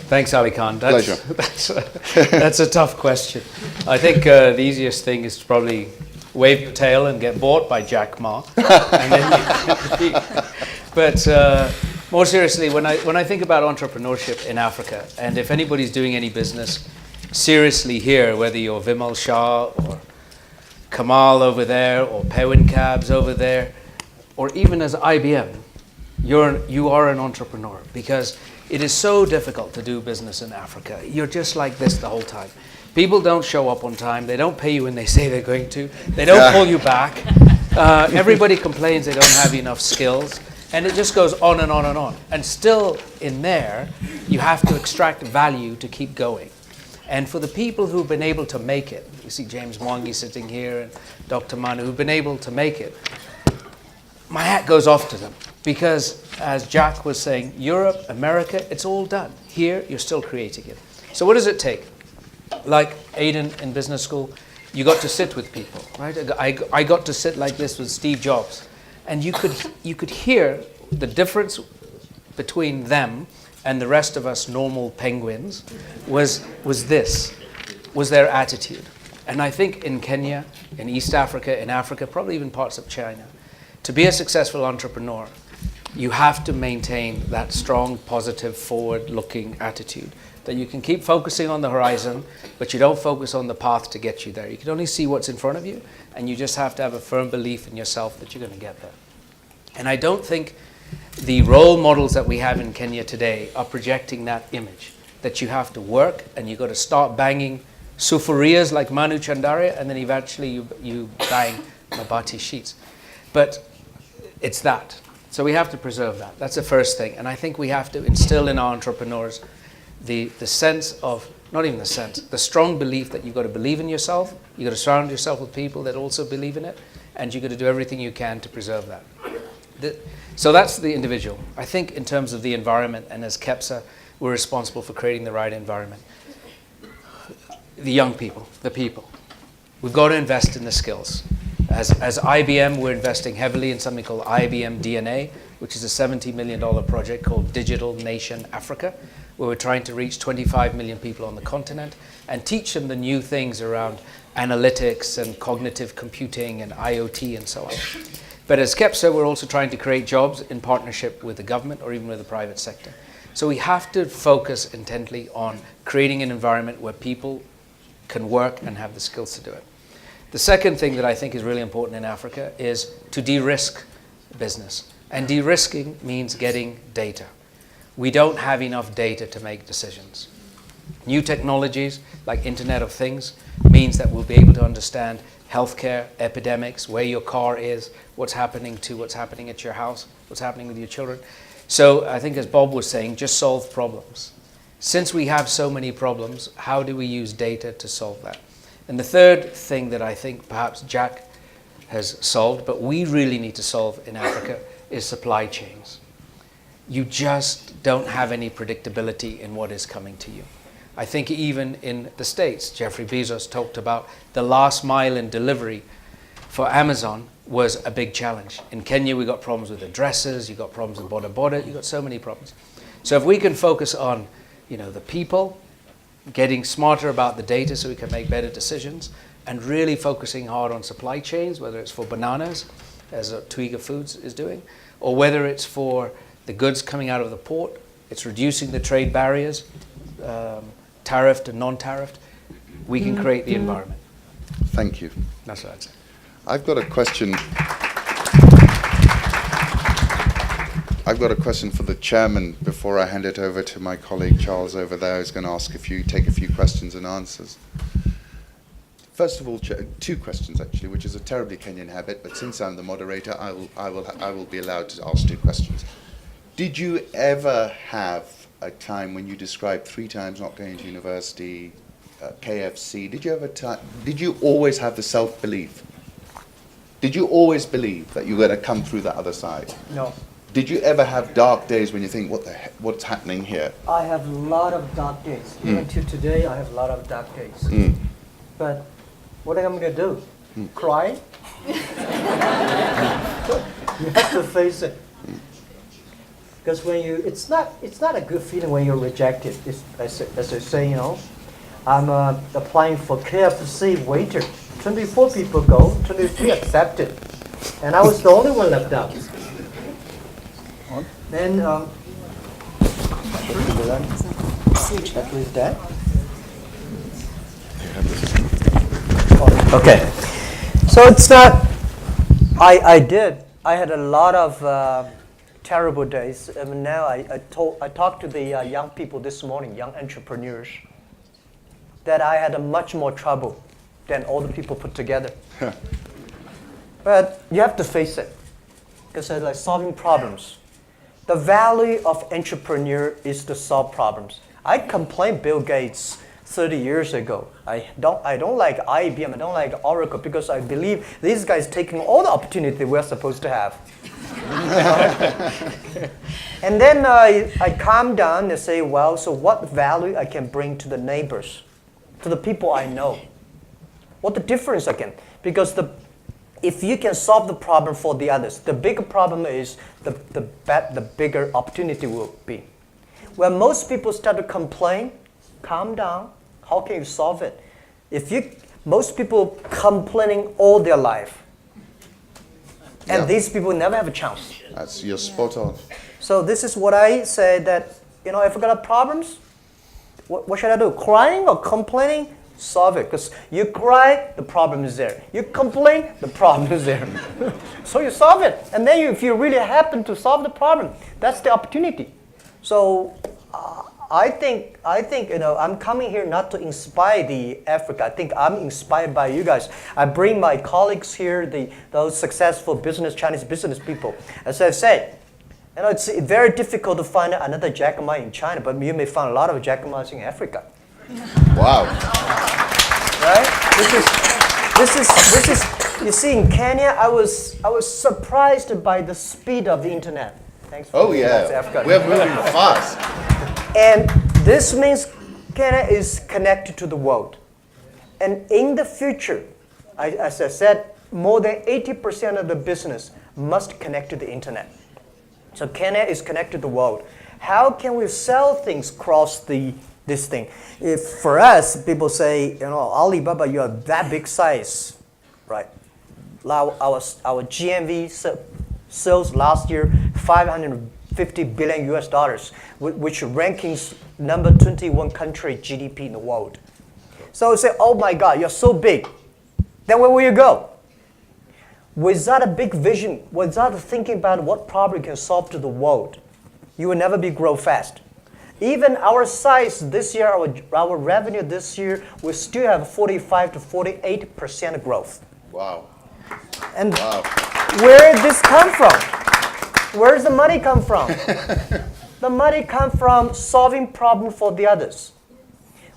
Thanks, Ali Khan.
Pleasure.
That's a tough question. I think the easiest thing is to probably wave your tail and get bought by Jack Ma. But more seriously, when I think about entrepreneurship in Africa, and if anybody's doing any business seriously here, whether you're Vimal Shah or Kamal over there or Pewin Cabs over there, or even as IBM, you are an entrepreneur, because it is so difficult to do business in Africa. You're just like this the whole time. People don't show up on time. They don't pay you when they say they're going to. They don't call you back. Everybody complains they don't have enough skills. And it just goes on and on and on. And still in there, you have to extract value to keep going. And for the people who've been able to make it, you see James Mwangi sitting here and Dr. Manu, who've been able to make it, my hat goes off to them. Because as Jack was saying, Europe, America, it's all done. Here, you're still creating it. So what does it take? Like Aiden in business school, you got to sit with people, right? I got to sit like this with Steve Jobs. And you could hear the difference between them and the rest of us normal penguins was their attitude. And I think in Kenya, in East Africa, in Africa, probably even parts of China, to be a successful entrepreneur, you have to maintain that strong, positive, forward-looking attitude, that you can keep focusing on the horizon, but you don't focus on the path to get you there. You can only see what's in front of you, and you just have to have a firm belief in yourself that you're going to get there. And I don't think the role models that we have in Kenya today are projecting that image, that you have to work and you've got to start banging sufurias like Manu Chandaria, and then eventually you bang mabati sheets. But it's that. So we have to preserve that. That's the first thing. And I think we have to instill in our entrepreneurs the sense of, not even the sense, the strong belief that you've got to believe in yourself, you've got to surround yourself with people that also believe in it, and you've got to do everything you can to preserve that. So that's the individual. I think in terms of the environment, and as KEPSA, we're responsible for creating the right environment. The young people, the people. We've got to invest in the skills. As IBM, we're investing heavily in something called IBM DNA, which is a $70 million project called Digital Nation Africa, where we're trying to reach 25 million people on the continent and teach them the new things around analytics and cognitive computing and IoT and so on. But as KEPSA, we're also trying to create jobs in partnership with the government or even with the private sector. So we have to focus intently on creating an environment where people can work and have the skills to do it. The second thing that I think is really important in Africa is to de-risk business. And de-risking means getting data. We don't have enough data to make decisions. New technologies like Internet of Things means that we'll be able to understand healthcare, epidemics, where your car is, what's happening at your house, what's happening with your children. So I think, as Bob was saying, just solve problems. Since we have so many problems, how do we use data to solve that? And the third thing that I think perhaps Jack has solved, but we really need to solve in Africa, is supply chains. You just don't have any predictability in what is coming to you. I think even in the States, Jeffrey Bezos talked about the last mile in delivery for Amazon was a big challenge. In Kenya, we got problems with addresses, you got problems with border, you got so many problems. So if we can focus on, the people, getting smarter about the data so we can make better decisions, and really focusing hard on supply chains, whether it's for bananas, as Twiga Foods is doing, or whether it's for the goods coming out of the port, it's reducing the trade barriers, tariffed and non-tariffed. we can create the environment.
Thank you.
That's what I'd say.
I've got a question. I've got a question for the chairman before I hand it over to my colleague Charles over there, who's going to take a few questions and answers. First of all, two questions actually, which is a terribly Kenyan habit, but since I'm the moderator, I will be allowed to ask two questions. Did you ever have a time when you described 3 times not going to university, KFC? Did you always have the self-belief? Did you always believe that you were going to come through the other side?
No.
Did you ever have dark days when you think, what's happening here?
I have a lot of dark days. Even till today, I have a lot of dark days. But what am I going to do? Cry? You have to face it. Because when it's not a good feeling when you're rejected. As I say, I'm applying for KFC waiter. 24 people go, 23 accepted, and I was the only one left out. Then at least that. Okay, so it's not. I had a lot of terrible days. Now I talked to the young people this morning, young entrepreneurs, that I had much more trouble than all the people put together. But you have to face it, because it's like solving problems. The value of entrepreneur is to solve problems. I complained Bill Gates 30 years ago. I don't like IBM, I don't like Oracle, because I believe these guys taking all the opportunity we're supposed to have. And then I calm down and say, well, so what value I can bring to the neighbors, to the people I know? What the difference again? Because if you can solve the problem for the others, the bigger problem is the bigger opportunity will be. When most people start to complain, calm down. How can you solve it? Most people complaining all their life, and these people never have a chance.
You're spot on.
So this is what I say, that if I got problems, what should I do? Crying or complaining? Solve it, because you cry, the problem is there. You complain, the problem is there. So you solve it, and then if you really happen to solve the problem, that's the opportunity. So I think I'm coming here not to inspire the Africa. I think I'm inspired by you guys. I bring my colleagues here, those successful Chinese business people. As I said, it's very difficult to find another Jack Ma in China, but you may find a lot of Jack Ma's in Africa.
Wow.
Right? This is. You see, in Kenya, I was surprised by the speed of the internet. Thanks.
Oh yeah, we're moving fast.
And this means Kenya is connected to the world. And in the future, as I said, more than 80% of the business must connect to the internet. So Kenya is connected to the world. How can we sell things across this thing? If for us, people say, Alibaba, you are that big size, right? Our GMV sales last year, $550 billion US, which rankings number 21 country GDP in the world. So say, oh my God, you're so big. Then where will you go? Without a big vision, without thinking about what problem you can solve to the world, you will never grow fast. Even our size this year, our revenue this year, we still have 45 to 48% growth.
Wow.
And where did this come from? Where does the money come from? The money comes from solving problems for the others.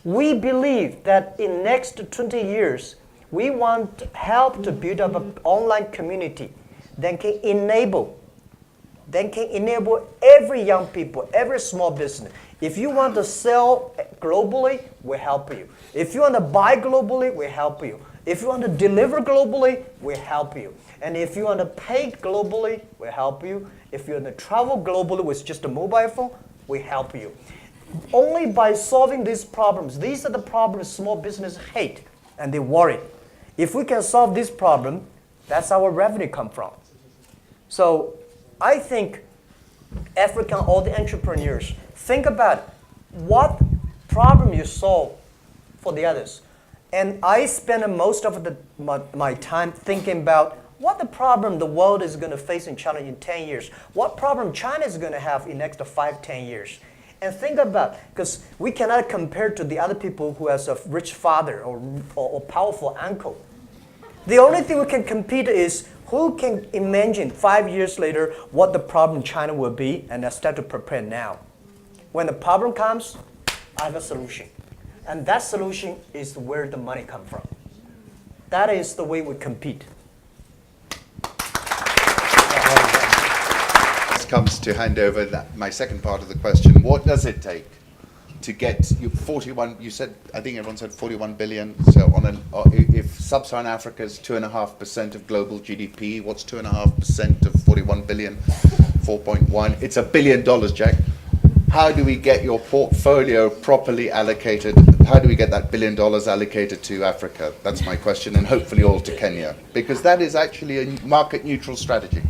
We believe that in next 20 years, we want to help to build up an online community that can enable every young people, every small business. If you want to sell globally, we help you. If you want to buy globally, we help you. If you want to deliver globally, we help you. And if you want to pay globally, we help you. If you want to travel globally with just a mobile phone, we help you. Only by solving these problems, these are the problems small businesses hate and they worry. If we can solve this problem, that's our revenue come from. So I think African, all the entrepreneurs, think about what problem you solve for the others. And I spend most of my time thinking about what the problem the world is going to face in China in 10 years, what problem China is going to have in the next 5-10 years. And think about, because we cannot compare to the other people who has a rich father or powerful uncle. The only thing we can compete is who can imagine 5 years later what the problem China will be, and let's start to prepare now. When the problem comes, I have a solution. And that solution is where the money comes from. That is the way we compete.
This comes to hand over my second part of the question. What does it take to get you 41? You said, I think everyone said 41 billion. So if sub-Saharan Africa is 2.5% of global GDP, what's 2.5% of 41 billion? 4.1. It's $1 billion, Jack. How do we get your portfolio properly allocated? How do we get that $1 billion allocated to Africa? That's my question, and hopefully all to Kenya, because that is actually a market-neutral strategy.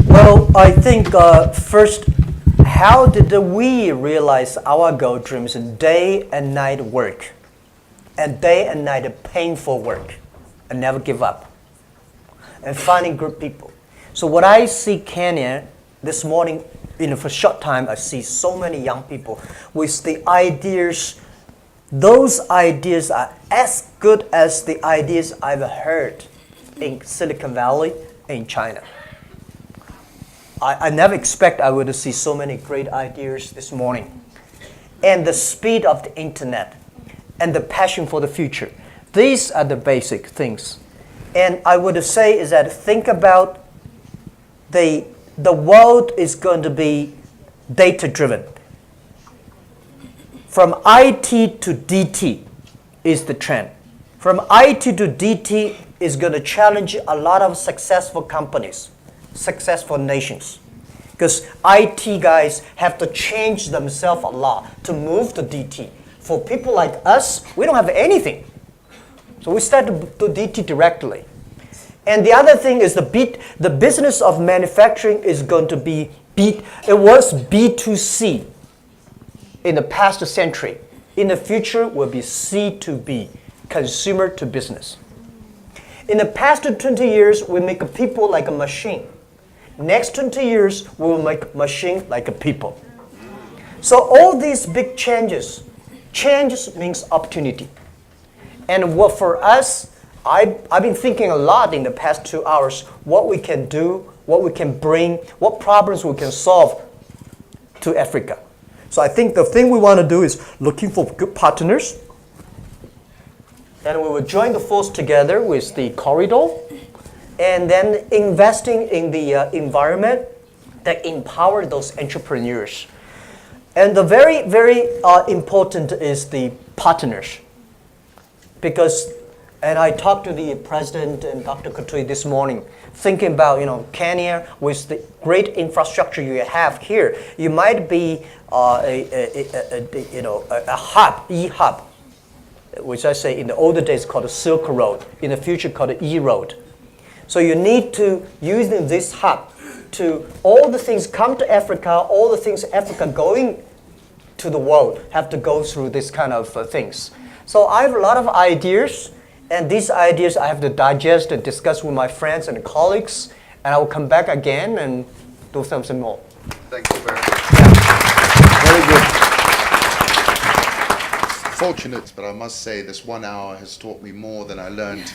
Well, I think first, how did we realize our goal dreams in day and night work, and day and night painful work, and never give up, and finding good people. So what I see Kenya this morning, for a short time, I see so many young people with the ideas. Those ideas are as good as the ideas I've heard in Silicon Valley, in China. I never expect I would see so many great ideas this morning. And the speed of the internet and the passion for the future. These are the basic things. And I would say is that think about the world is going to be data-driven. From IT to DT is the trend. From IT to DT is going to challenge a lot of successful companies, successful nations. Because IT guys have to change themselves a lot to move to DT. For people like us, we don't have anything. So we start to do DT directly. And the other thing is the business of manufacturing is going to be, it was B2C in the past century. In the future, will be C2B, consumer to business. In the past 20 years, we make people like a machine. Next 20 years, we will make machine like a people. So all these big changes means opportunity. And what for us, I've been thinking a lot in the past 2 hours what we can do, what we can bring, what problems we can solve to Africa. So I think the thing we want to do is looking for good partners. And we will join the force together with the corridor and then investing in the environment that empower those entrepreneurs. And the very, very important is the partners. Because, and I talked to the president and Dr. Katui this morning, thinking about, Kenya with the great infrastructure you have here, you might be a hub, e-hub, which I say in the older days called the Silk Road, in the future called the E-Road. So you need to use this hub to all the things come to Africa, all the things Africa going to the world have to go through this kind of things. So I have a lot of ideas, and these ideas I have to digest and discuss with my friends and colleagues, and I will come back again and do something more.
Thank you very much. Very good. Fortunate, but I must say this 1 hour has taught me more than I learned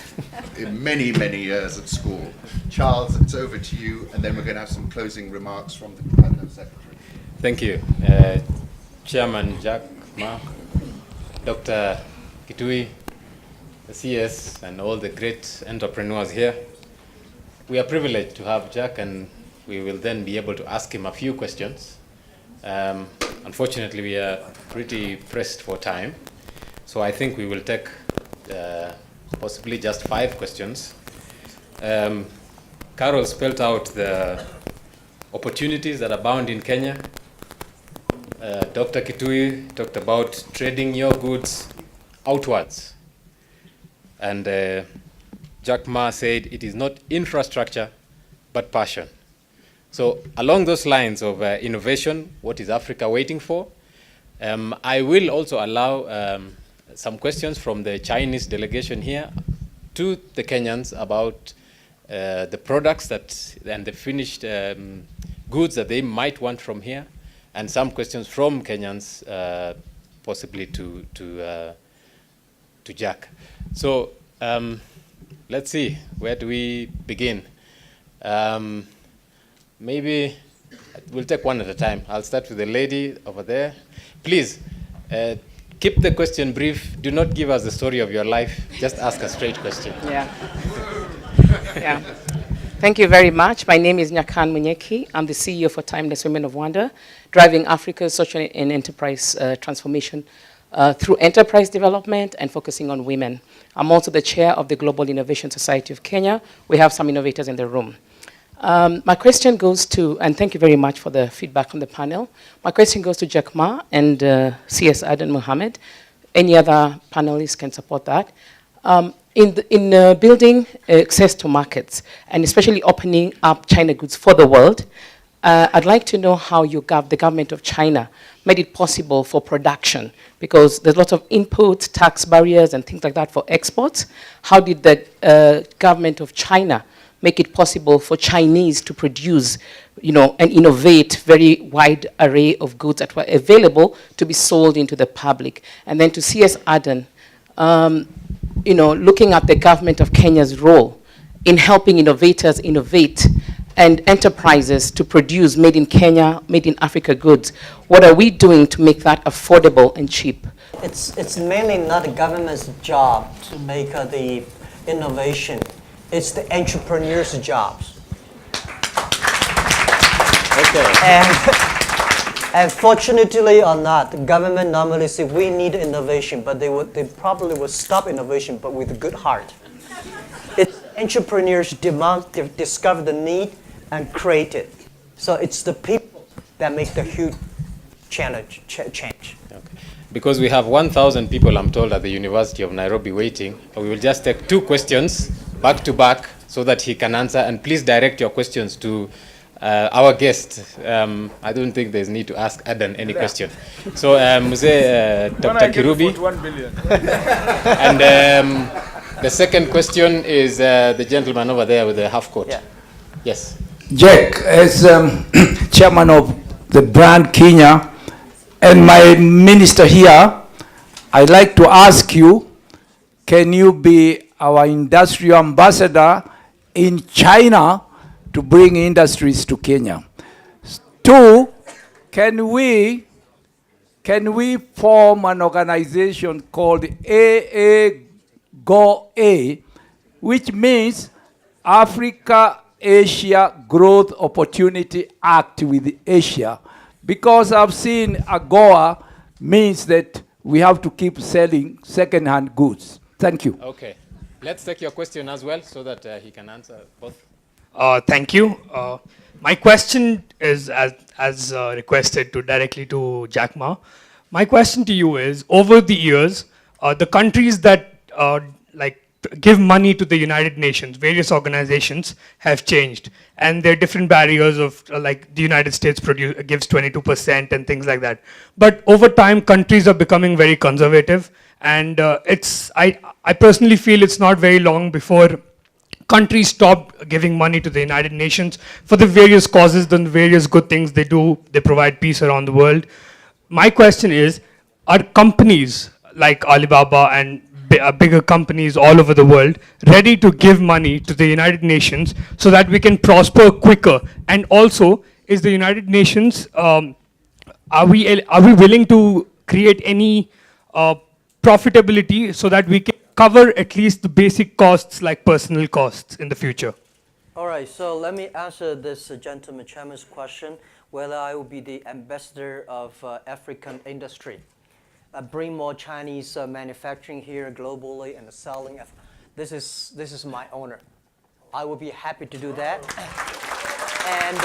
in many, many years at school. Charles, it's over to you, and then we're going to have some closing remarks from the Platinum Secretary.
Thank you. Chairman Jack Ma, Dr. Kitui, the CS, and all the great entrepreneurs here. We are privileged to have Jack, and we will then be able to ask him a few questions. Unfortunately, we are pretty pressed for time, so I think we will take possibly just 5 questions. Carol spelled out the opportunities that abound in Kenya. Dr. Kitui talked about trading your goods outwards. And Jack Ma said it is not infrastructure, but passion. So along those lines of innovation, what is Africa waiting for? I will also allow some questions from the Chinese delegation here to the Kenyans about the products and the finished goods that they might want from here, and some questions from Kenyans possibly to Jack. So let's see, where do we begin? Maybe we'll take one at a time. I'll start with the lady over there. Please, keep the question brief. Do not give us the story of your life. Just ask a straight question.
Yeah. Yeah. Thank you very much. My name is Nyakan Munyeki. I'm the CEO for Timeless Women of Wonder, driving Africa's social and enterprise transformation through enterprise development and focusing on women. I'm also the chair of the Global Innovation Society of Kenya. We have some innovators in the room. My question goes to, and thank you very much for the feedback on the panel. My question goes to Jack Ma and CS Adan Mohammed. Any other panelists can support that. In building access to markets, and especially opening up China goods for the world, I'd like to know how the government of China made it possible for production, because there's lots of input, tax barriers, and things like that for exports. How did the government of China make it possible for Chinese to produce, and innovate very wide array of goods that were available to be sold into the public? And then to CS Adan, looking at the government of Kenya's role in helping innovators innovate and enterprises to produce made in Kenya, made in Africa goods, what are we doing to make that affordable and cheap?
It's mainly not the government's job to make the innovation. It's the entrepreneurs' jobs. Okay. And fortunately or not, the government normally say we need innovation, but they probably will stop innovation, but with a good heart. It's entrepreneurs discover the need and create it. So it's the people that make the huge change.
Okay. Because we have 1,000 people, I'm told, at the University of Nairobi waiting, we will just take 2 questions back to back so that he can answer. And please direct your questions to our guest. I don't think there's need to ask Adan any question. So, Dr. Kirubi.
$1 billion.
And the second question is the gentleman over there with the half coat.
Yeah.
Yes.
Jack, as chairman of the brand Kenya, and my minister here, I'd like to ask you, can you be our industrial ambassador in China to bring industries to Kenya? 2, can we form an organization called AAGO-A, which means Africa Asia Growth Opportunity Act with Asia? Because I've seen AGOA means that we have to keep selling second-hand goods. Thank you.
Okay. Let's take your question as well so that he can answer both.
Thank you. My question is, as requested, directly to Jack Ma. My question to you is, over the years, the countries that give money to the United Nations, various organizations, have changed. And there are different barriers of, the United States gives 22% and things like that. But over time, countries are becoming very conservative. And I personally feel it's not very long before countries stop giving money to the United Nations for the various causes, the various good things they do. They provide peace around the world. My question is, are companies like Alibaba and bigger companies all over the world ready to give money to the United Nations so that we can prosper quicker? And also, is the United Nations, are we willing to create any profitability so that we can cover at least the basic costs like personal costs in the future?
All right, so let me answer this gentleman chairman's question, whether I will be the ambassador of African industry. Bring more Chinese manufacturing here globally and selling. This is my honor. I will be happy to do that. And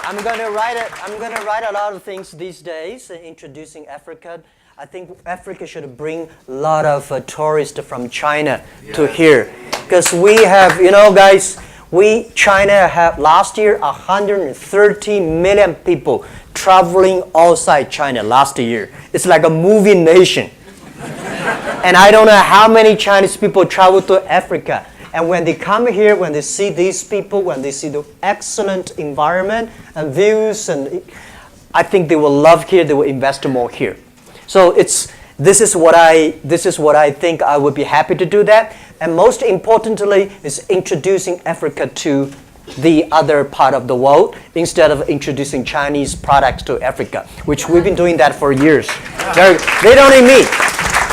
I'm going to write a lot of things these days introducing Africa. I think Africa should bring a lot of tourists from China to here, because we have, guys, China have last year 130 million people traveling outside China last year. It's like a movie nation. And I don't know how many Chinese people travel to Africa. And when they come here, when they see these people, when they see the excellent environment and views, and I think they will love here, they will invest more here. So this is what I think I would be happy to do that. And most importantly is introducing Africa to the other part of the world instead of introducing Chinese products to Africa, which we've been doing that for years. They don't need me.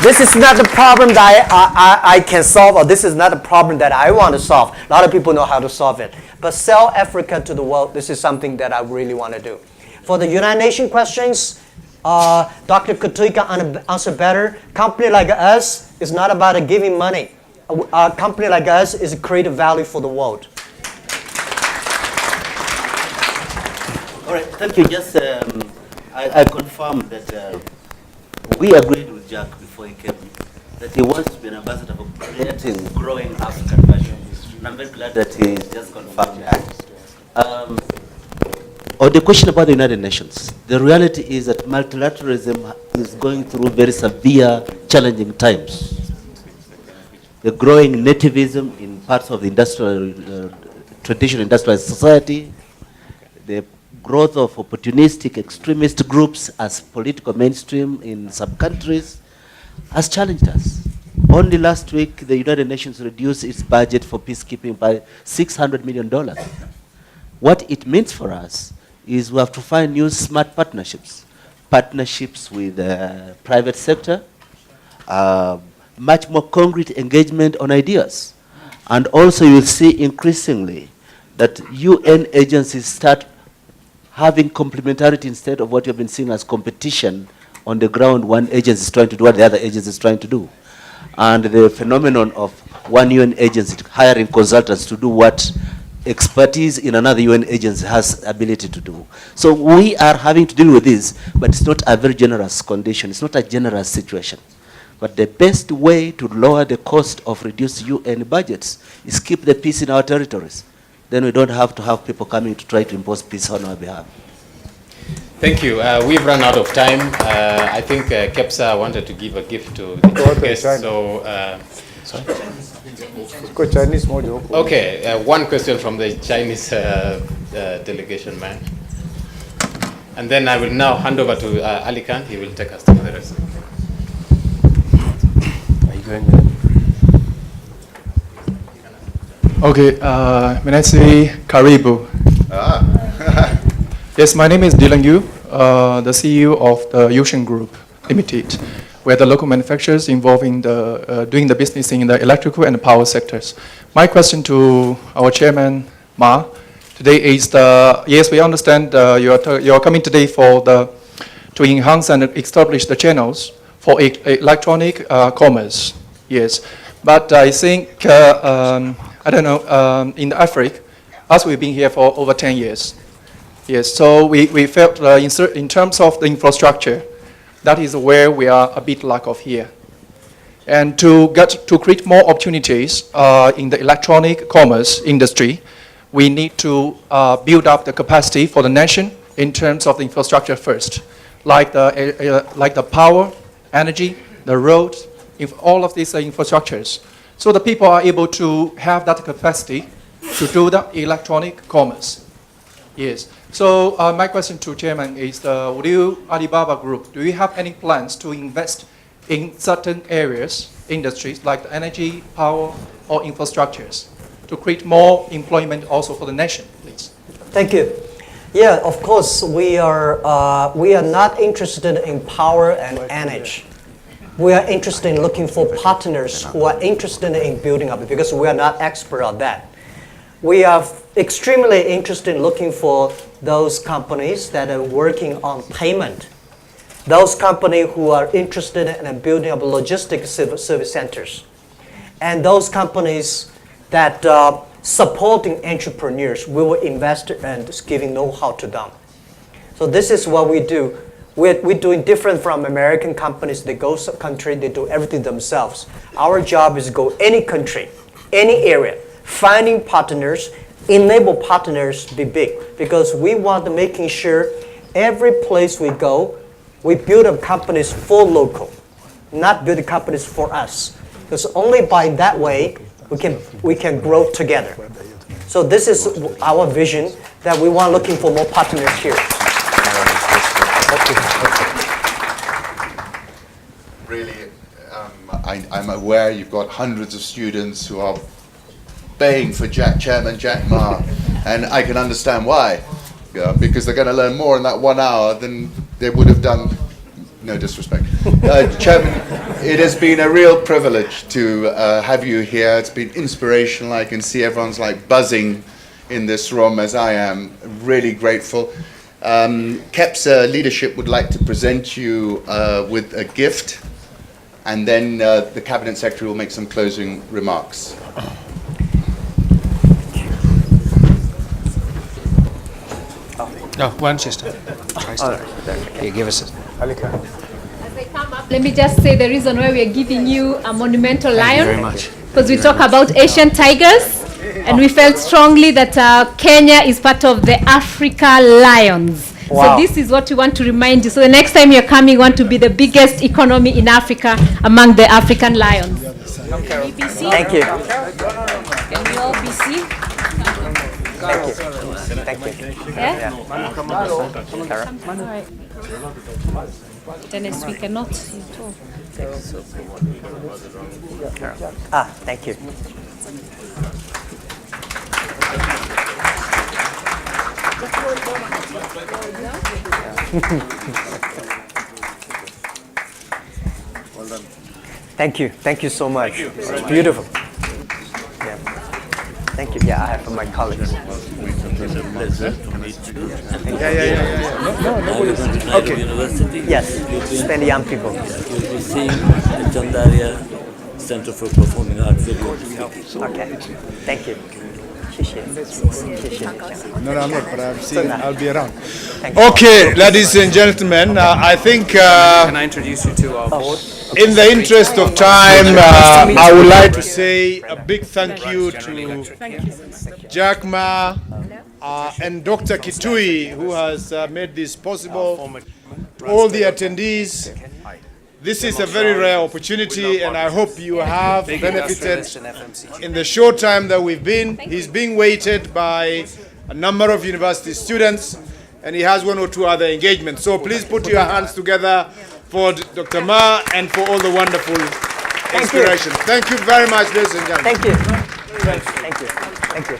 This is not the problem that I can solve, or this is not a problem that I want to solve. A lot of people know how to solve it. But sell Africa to the world, this is something that I really want to do. For the United Nations questions, Dr. Katui can answer better. Company like us is not about giving money. A company like us is create value for the world.
All right, thank you. Just I confirm that we agreed with Jack before he came that he wants to be an ambassador for creating, growing African version. And I'm very glad that he just confirmed that. On the question about the United Nations, the reality is that multilateralism is going through very severe, challenging times. The growing nativism in parts of the traditional industrial society, the growth of opportunistic extremist groups as political mainstream in some countries has challenged us. Only last week, the United Nations reduced its budget for peacekeeping by $600 million. What it means for us is we have to find new smart partnerships with the private sector, much more concrete engagement on ideas. And also you'll see increasingly that UN agencies start having complementarity instead of what you've been seeing as competition on the ground. One agency is trying to do what the other agency is trying to do. And the phenomenon of one UN agency hiring consultants to do what expertise in another UN agency has ability to do. So we are having to deal with this, but it's not a very generous condition. It's not a generous situation. But the best way to lower the cost of reduced UN budgets is keep the peace in our territories. Then we don't have to have people coming to try to impose peace on our behalf.
Thank you. We've run out of time. I think Kepsa wanted to give a gift to the guests. So, sorry? Okay, one question from the Chinese delegation man. And then I will now hand over to Ali Khan. He will take us through the rest.
Are you going there? Okay, Menetsi Karibu. Yes, my name is Dylan Yu, the CEO of the Yushin Group Limited. We're the local manufacturers involved in doing the business in the electrical and power sectors. My question to our chairman, Ma, today is yes, we understand you're coming today to enhance and establish the channels for electronic commerce. Yes, but I think, I don't know, in Africa, as we've been here for over 10 years. Yes, so we felt in terms of the infrastructure, that is where we are a bit lack of here. And to create more opportunities in the electronic commerce industry, we need to build up the capacity for the nation in terms of the infrastructure first, like the power, energy, the roads, all of these infrastructures. So the people are able to have that capacity to do the electronic commerce. Yes. So my question to Chairman is, would you, Alibaba Group, do you have any plans to invest in certain areas, industries like the energy, power, or infrastructures, to create more employment also for the nation, please?
Thank you. Yeah, of course, we are not interested in power and energy. We are interested in looking for partners who are interested in building up, because we are not expert on that. We are extremely interested in looking for those companies that are working on payment, those companies who are interested in building up logistics service centers, and those companies that are supporting entrepreneurs. We will invest and giving know-how to them. So this is what we do. We're doing different from American companies. They go some country, they do everything themselves. Our job is to go any country, any area, finding partners, enable partners to be big, because we want to making sure every place we go, we build up companies for local. not build companies for us. Because only by that way we can grow together. So this is our vision, that we want looking for more partners here.
Really, I'm aware you've got hundreds of students who are baying for Chairman Jack Ma, and I can understand why. Because they're going to learn more in that 1 hour than they would have done. No disrespect. Chairman, it has been a real privilege to have you here. It's been inspirational. I can see everyone's like buzzing in this room, as I am. Really grateful. KEPSA leadership would like to present you with a gift, and then the Cabinet Secretary will make some closing remarks.
No, one sister. Here, give us a...
Let me just say the reason why we are giving you a monumental lion.
Thank you very much.
Because we talk about Asian tigers, and we felt strongly that Kenya is part of the Africa lions.
Wow.
So this is what we want to remind you. So the next time you're coming, you want to be the biggest economy in Africa among the African lions.
Thank you.
Can we all be seen?
Thank you. Thank you.
Yeah?
All
right. Dennis, we cannot talk.
Thank you. Thank you. Thank you so much. It's beautiful. Yeah. Thank you. Yeah, I have for my colleagues.
Yeah. No. Okay.
Yes. Spend young people.
You'll be seeing the Chandaria Center for Performing Arts video.
Okay. Thank you.
No, I'm not, but I'll be around.
Okay,
ladies and gentlemen, I think
Can I introduce you to our board?
in the interest of time, I would like to say a big thank you to Jack Ma and Dr. Kitui, who has made this possible, to all the attendees. This is a very rare opportunity, and I hope you have benefited in the short time that we've been. He's being weighted by a number of university students, and he has one or two other engagements. So please put your hands together for Dr. Ma and for all the wonderful inspiration. Thank you very much, ladies and gentlemen.
Thank you. Thank you. Thank you.